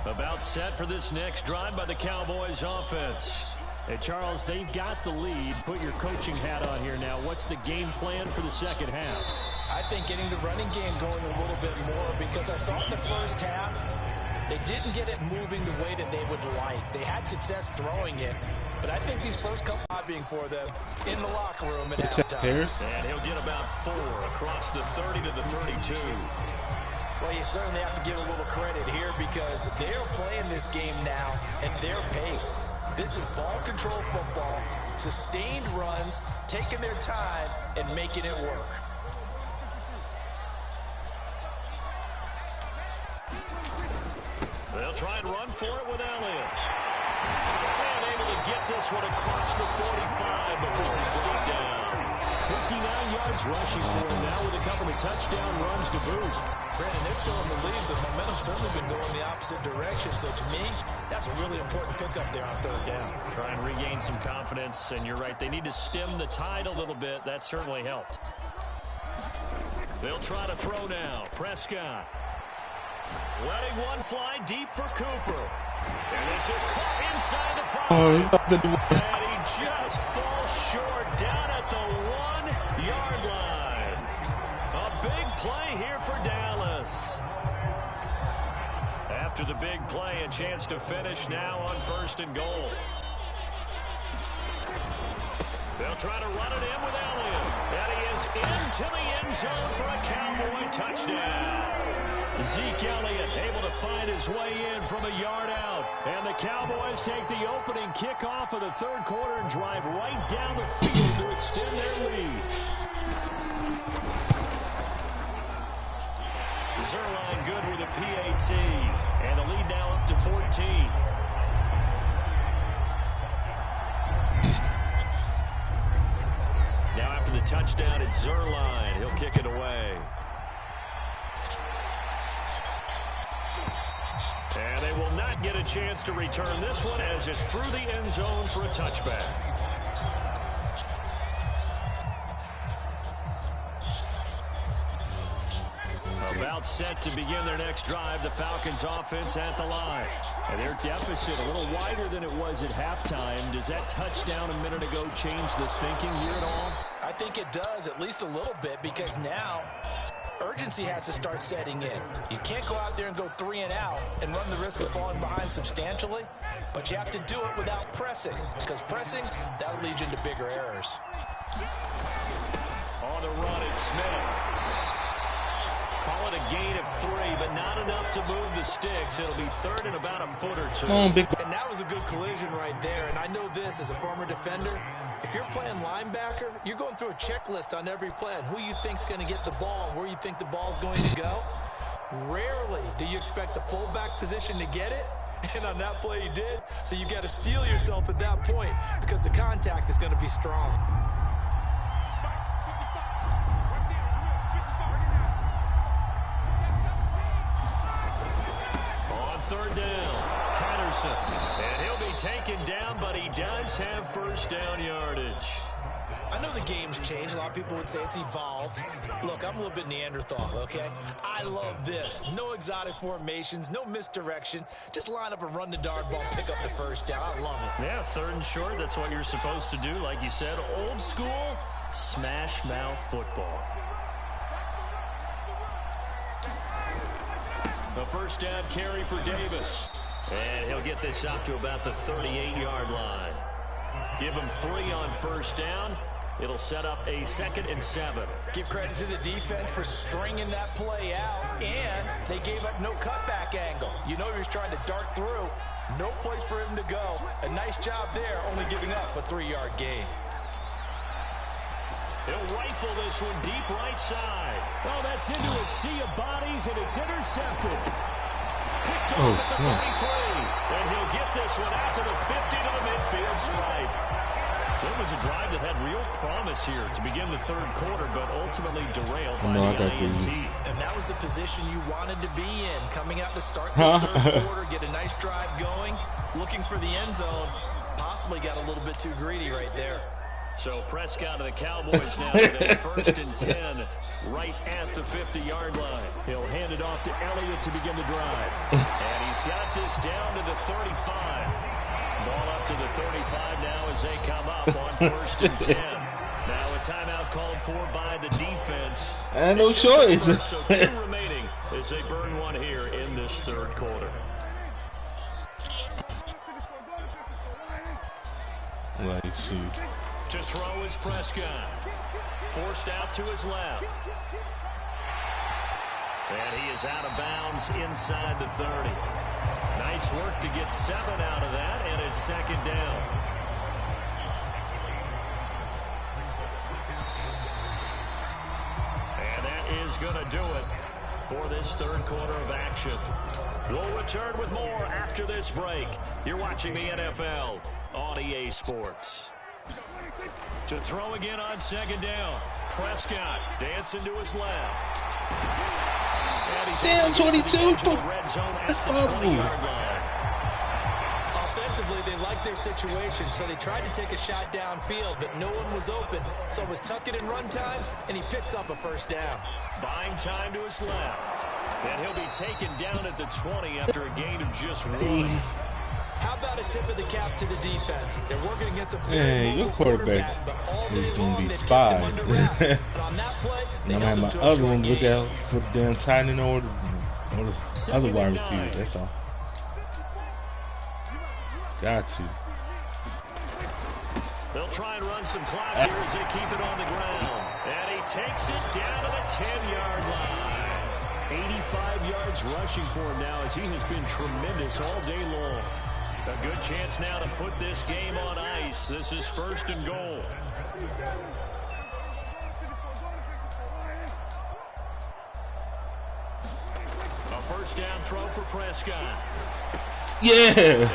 About set for this next drive by the Cowboys offense. Hey, Charles, they've got the lead. Put your coaching hat on here now. What's the game plan for the second half? I think getting the running game going a little bit more, because I thought the first half they didn't get it moving the way that they would like. They had success throwing it, but I think these first couple being for them in the locker room at halftime. And he'll get about 4 across the 30 to the 32. Well, you certainly have to give a little credit here because they're playing this game now at their pace. This is ball control football, sustained runs, taking their time and making it work. They'll try and run for it with Elliott. And able to get this one across the 45 before he's brought down. 59 yards rushing for him now with a couple of touchdown runs to boot. Brandon, they're still in the lead, but momentum's certainly been going the opposite direction. So to me, that's a really important pickup there on third down. Try and regain some confidence, and you're right. They need to stem the tide a little bit. That certainly helped. They'll try to throw now. Prescott. Letting one fly deep for Cooper. And this is caught inside the 5. And he just falls short down at the 1-yard line. A big play here for Dallas. After the big play, a chance to finish now on 1st and goal. They'll try to run it in with Elliott. And he is into the end zone for a Cowboy touchdown. Zeke Elliott able to find his way in from a yard out. And the Cowboys take the opening kickoff of the third quarter and drive right down the field to extend their lead. Zerline good with a PAT. And the lead now up to 14. Now after the touchdown, it's Zerline. He'll kick it away. And they will not get a chance to return this one as it's through the end zone for a touchback. About set to begin their next drive, the Falcons offense at the line. And their deficit a little wider than it was at halftime. Does that touchdown a minute ago change the thinking here at all? I think it does, at least a little bit, because now urgency has to start setting in. You can't go out there and go 3 and out and run the risk of falling behind substantially, but you have to do it without pressing, because pressing, that'll lead you into bigger errors. On the run, it's Smith. Call it a gain of 3, but not enough to move the sticks. It'll be 3rd and about a foot or 2. And that was a good collision right there. And I know this as a former defender. If you're playing linebacker, you're going through a checklist on every play on who you think's going to get the ball and where you think the ball's going to go. Rarely do you expect the fullback position to get it. And on that play he did. So you got to steel yourself at that point because the contact is going to be strong. Third down, Patterson, and he'll be taken down, but he does have first down yardage. I know the game's changed. A lot of people would say it's evolved. Look, I'm a little bit Neanderthal, okay? I love this. No exotic formations, no misdirection. Just line up and run the darn ball, pick up the first down. I love it. Yeah, 3rd and short, that's what you're supposed to do. Like you said, old school, smash mouth football. A first down carry for Davis. And he'll get this out to about the 38-yard line. Give him 3 on first down. It'll set up a 2nd and 7. Give credit to the defense for stringing that play out. And they gave up no cutback angle. You know he was trying to dart through. No place for him to go. A nice job there, only giving up a 3-yard gain. He'll rifle this one deep right side. Oh, that's into a sea of bodies, and it's intercepted. Picked off at the 43. And he'll get this one out to the 50 to the midfield stripe. So it was a drive that had real promise here to begin the third quarter, but ultimately derailed by the INT. And that was the position you wanted to be in, coming out to start this third quarter, get a nice drive going, looking for the end zone. Possibly got a little bit too greedy right there. So Prescott and the Cowboys now with a 1st and 10 right at the 50-yard line. He'll hand it off to Elliott to begin the drive. And he's got this down to the 35. Ball up to the 35 now as they come up on 1st and 10. Now a timeout called for by the defense. And no choice. So 2 remaining as they burn one here in this 3rd quarter. Right, shoot. To throw is Prescott. Forced out to his left. And he is out of bounds inside the 30. Nice work to get 7 out of that, and it's 2nd down. And that is going to do it for this 3rd quarter of action. We'll return with more after this break. You're watching the NFL on EA Sports. To throw again on 2nd down. Prescott dancing to his left. And he's damn, 22. To the red zone at the 20-yard line. Offensively, they liked their situation, so they tried to take a shot downfield, but no one was open. So it was tuck it in run time, and he picks up a 1st down. Buying time to his left. And he'll be taken down at the 20 after a gain of just 1. How about a tip of the cap to the defense? They're working against a hey, your quarterback but all day is going long to be they've kept spied. him under wraps. And on that play, they I'm held going him to to have my a other short one look gain. out for the damn tight end or the other wide receiver. That's all. Got to. They'll try and run some clock here as they keep it on the ground. And he takes it down to the 10-yard line. 85 yards rushing for him now as he has been tremendous all day long. A good chance now to put this game on ice. This is 1st and goal. A 1st down throw for Prescott. Yeah. And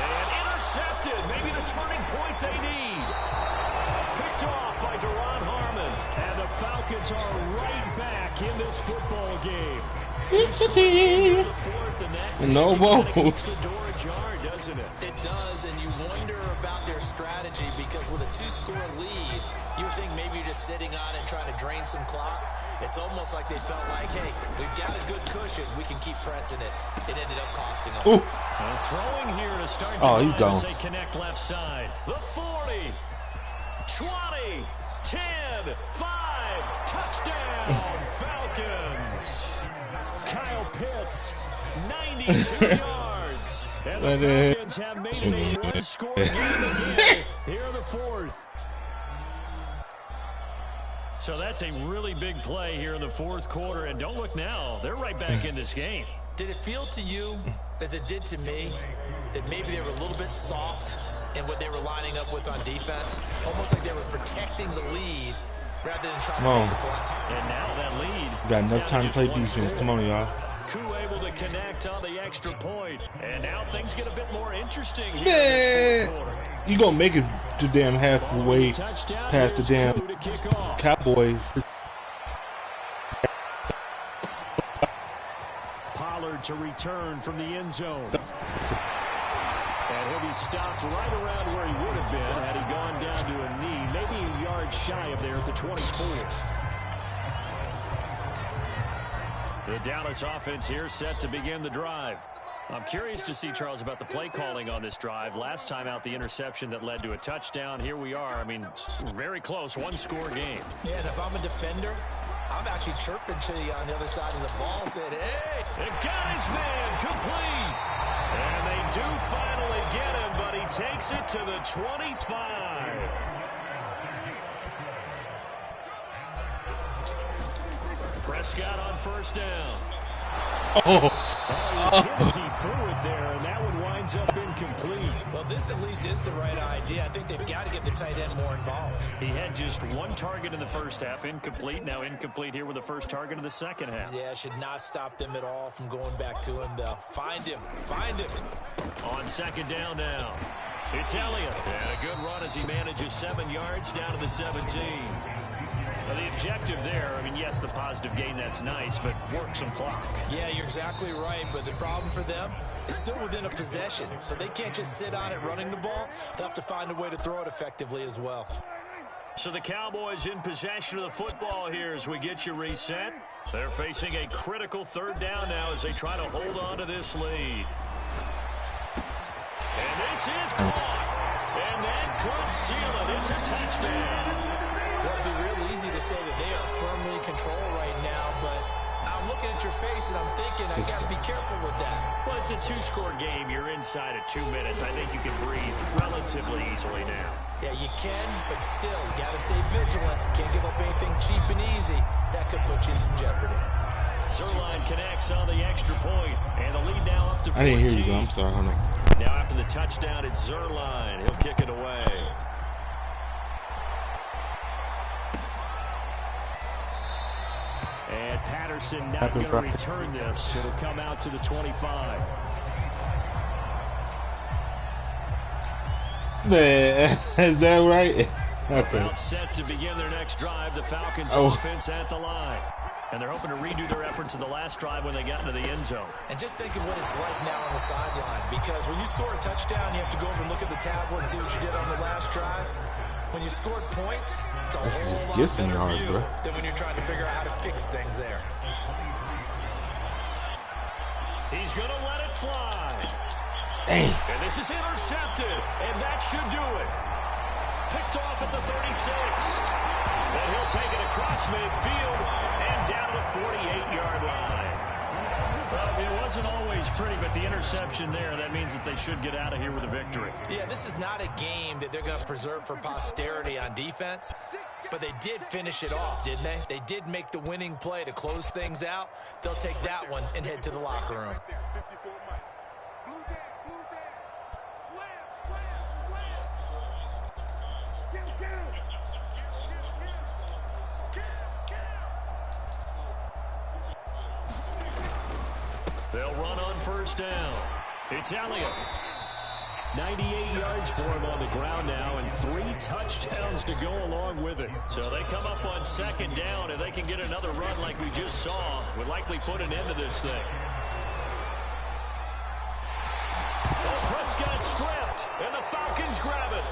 intercepted. Maybe the turning point they need. Picked off by Deron Harmon. And the Falcons are right back in this football game. No more. Keeps the door ajar, doesn't it? It does, and you wonder about their strategy because with a 2-score lead, you would think maybe you're just sitting on and trying to drain some clock. It's almost like they felt like, hey, we've got a good cushion. We can keep pressing it. It ended up costing them. Throwing here to start the you drive go. as they connect left side. The 40, 20, 10, 5, touchdown, Falcons. Kyle Pitts, 92 yards. And the Falcons have made it a 1-score game again here in the 4th. So that's a really big play here in the 4th quarter. And don't look now. They're right back in this game. Did it feel to you, as it did to me, that maybe they were a little bit soft in what they were lining up with on defense? Almost like they were protecting the lead rather than trying to make a play. And now that lead. You got enough time to play defense. Come on, y'all. Koo able to connect on the extra point. And now things get a bit more interesting here in this 4th quarter. You gonna make it to damn halfway past the damn Cowboys. Pollard to return from the end zone. And he'll be stopped right around where he would have been had he gone down to a knee. Maybe a yard shy of there at the 24. The Dallas offense here set to begin the drive. I'm curious to see, Charles, about the play calling on this drive. Last time out, the interception that led to a touchdown. Here we are. I mean, very close, 1-score game. Yeah, and if I'm a defender, I'm actually chirping to you on the other side of the ball, saying, hey! It got his man complete. And they do finally get him, but he takes it to the 25. Prescott on 1st down. Oh. He threw it there, and that one winds up incomplete. Well, this at least is the right idea. I think they've got to get the tight end more involved. He had just 1 target in the 1st half, incomplete. Now incomplete here with the 1st target in the 2nd half. Yeah, should not stop them at all from going back to him. They'll find him. Find him. On 2nd down now. It's Elliott. And a good run as he manages 7 yards down to the 17. Now the objective there, I mean, yes, the positive gain, that's nice, but work some clock. Yeah, you're exactly right, but the problem for them is still within a possession, so they can't just sit on it running the ball. They'll have to find a way to throw it effectively as well. So the Cowboys in possession of the football here as we get you reset. They're facing a critical third down now as they try to hold on to this lead. And this is caught. And that could seal it. It's a touchdown. Well, it'd be real easy to say that they are firmly in control right now, but I'm looking at your face and I'm thinking I got to be careful with that. Well, it's a two-score game. You're inside of 2 minutes. I think you can breathe relatively easily now. Yeah, you can, but still, you got to stay vigilant. Can't give up anything cheap and easy. That could put you in some jeopardy. Zerline connects on the extra point, and the lead now up to 14. I didn't hear you, though. I'm sorry. Hold on. Now after the touchdown, it's Zerline. He'll kick it away. And Patterson not going to return this. It'll come out to the 25. Is that right? Okay. About set to begin their next drive. The Falcons offense at the line. And they're hoping to redo their efforts of the last drive when they got into the end zone. And just think of what it's like now on the sideline. Because when you score a touchdown, you have to go over and look at the tablet and see what you did on the last drive. When you scored points, it's a whole lot better view than when you're trying to figure out how to fix things there. He's going to let it fly. Dang. And this is intercepted. And that should do it. Picked off at the 36. And he'll take it across midfield and down to the 48-yard line. Well, it wasn't always pretty, but the interception there, that means that they should get out of here with a victory. Yeah, this is not a game that they're going to preserve for posterity on defense, but they did finish it off, didn't they? They did make the winning play to close things out. They'll take that one and head to the locker room. They'll run on first down. It's Elliott. 98 yards for him on the ground now, and 3 touchdowns to go along with it. So they come up on second down, and they can get another run like we just saw. Would likely put an end to this thing. Oh, Prescott stripped, and the Falcons grab it.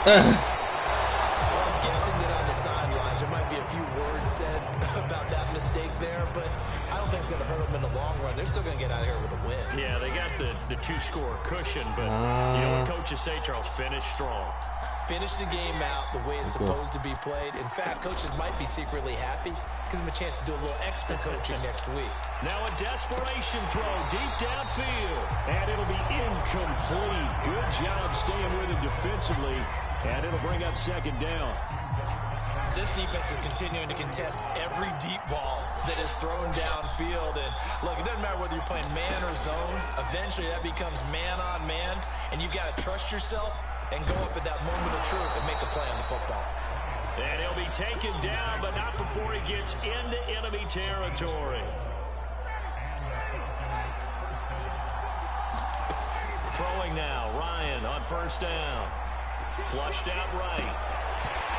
I'm guessing that on the sidelines there might be a few words said about that mistake there, but I don't think it's going to hurt them in the long run. They're still going to get out of here with a win. Yeah, they got the 2-score cushion, but you know what coaches say, Charles, finish strong. Finish the game out the way it's supposed to be played. In fact, coaches might be secretly happy. Gives them a chance to do a little extra coaching next week. Now a desperation throw deep downfield, and it'll be incomplete. Good job staying with him defensively, and it'll bring up second down. This defense is continuing to contest every deep ball that is thrown downfield. And look, it doesn't matter whether you're playing man or zone. Eventually that becomes man on man, and you've got to trust yourself and go up at that moment of truth and make a play on the football. And he'll be taken down, but not before he gets into enemy territory. Throwing now, Ryan on first down. Flushed out right.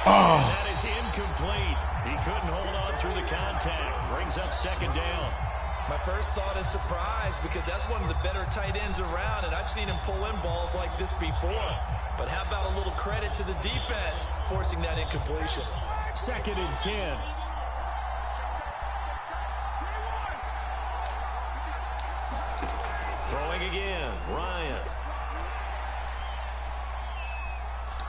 And that is incomplete. He couldn't hold on through the contact. Brings up second down. My first thought is surprise, because that's one of the better tight ends around, and I've seen him pull in balls like this before. But how about a little credit to the defense forcing that incompletion? 2nd and 10. Throwing again, Ryan.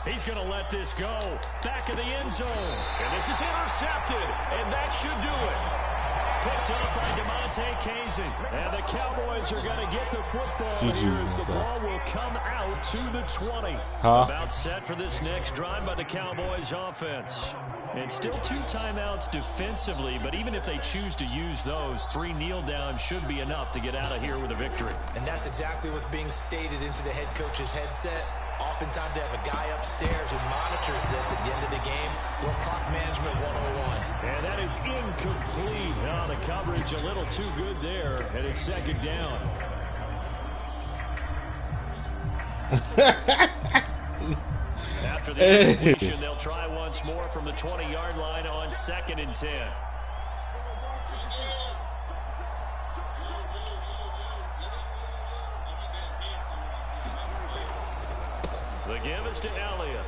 He's going to let this go. Back of the end zone. And this is intercepted. And that should do it. Picked up by DeMonte Kazin. And the Cowboys are going to get the football here as the ball will come out to the 20. About set for this next drive by the Cowboys offense. And still 2 timeouts defensively, but even if they choose to use those, 3 kneel downs should be enough to get out of here with a victory. And that's exactly what's being stated into the head coach's headset. Oftentimes they have a guy upstairs who monitors this at the end of the game. Little clock management 101. And that is incomplete. Oh, the coverage a little too good there, and it's second down. After the completion, they'll try once more from the 20-yard line on 2nd and 10. The give is to Elliott.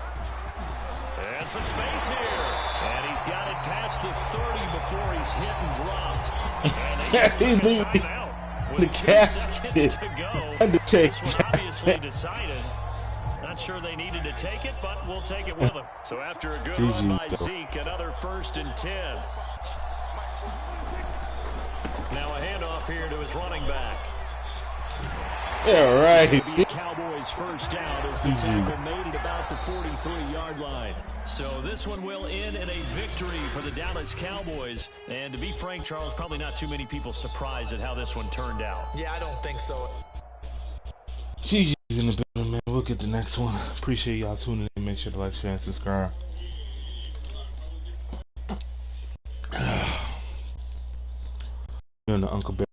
And some space here. And he's got it past the 30 before he's hit and dropped. And they just took a timeout with 2 seconds to go. This one obviously decided. Not sure they needed to take it, but we'll take it with them. So after a good run by Zeke, another 1st and 10. Now a handoff here to his running back. Yeah, right. Be a Cowboys first down as the tackle made it about the 43-yard line. So this one will end in a victory for the Dallas Cowboys. And to be frank, Charles, probably not too many people surprised at how this one turned out. Yeah, I don't think so. GG's in the building, man. We'll get the next one. Appreciate y'all tuning in. Make sure to like, share, and subscribe. And the Uncle Bear.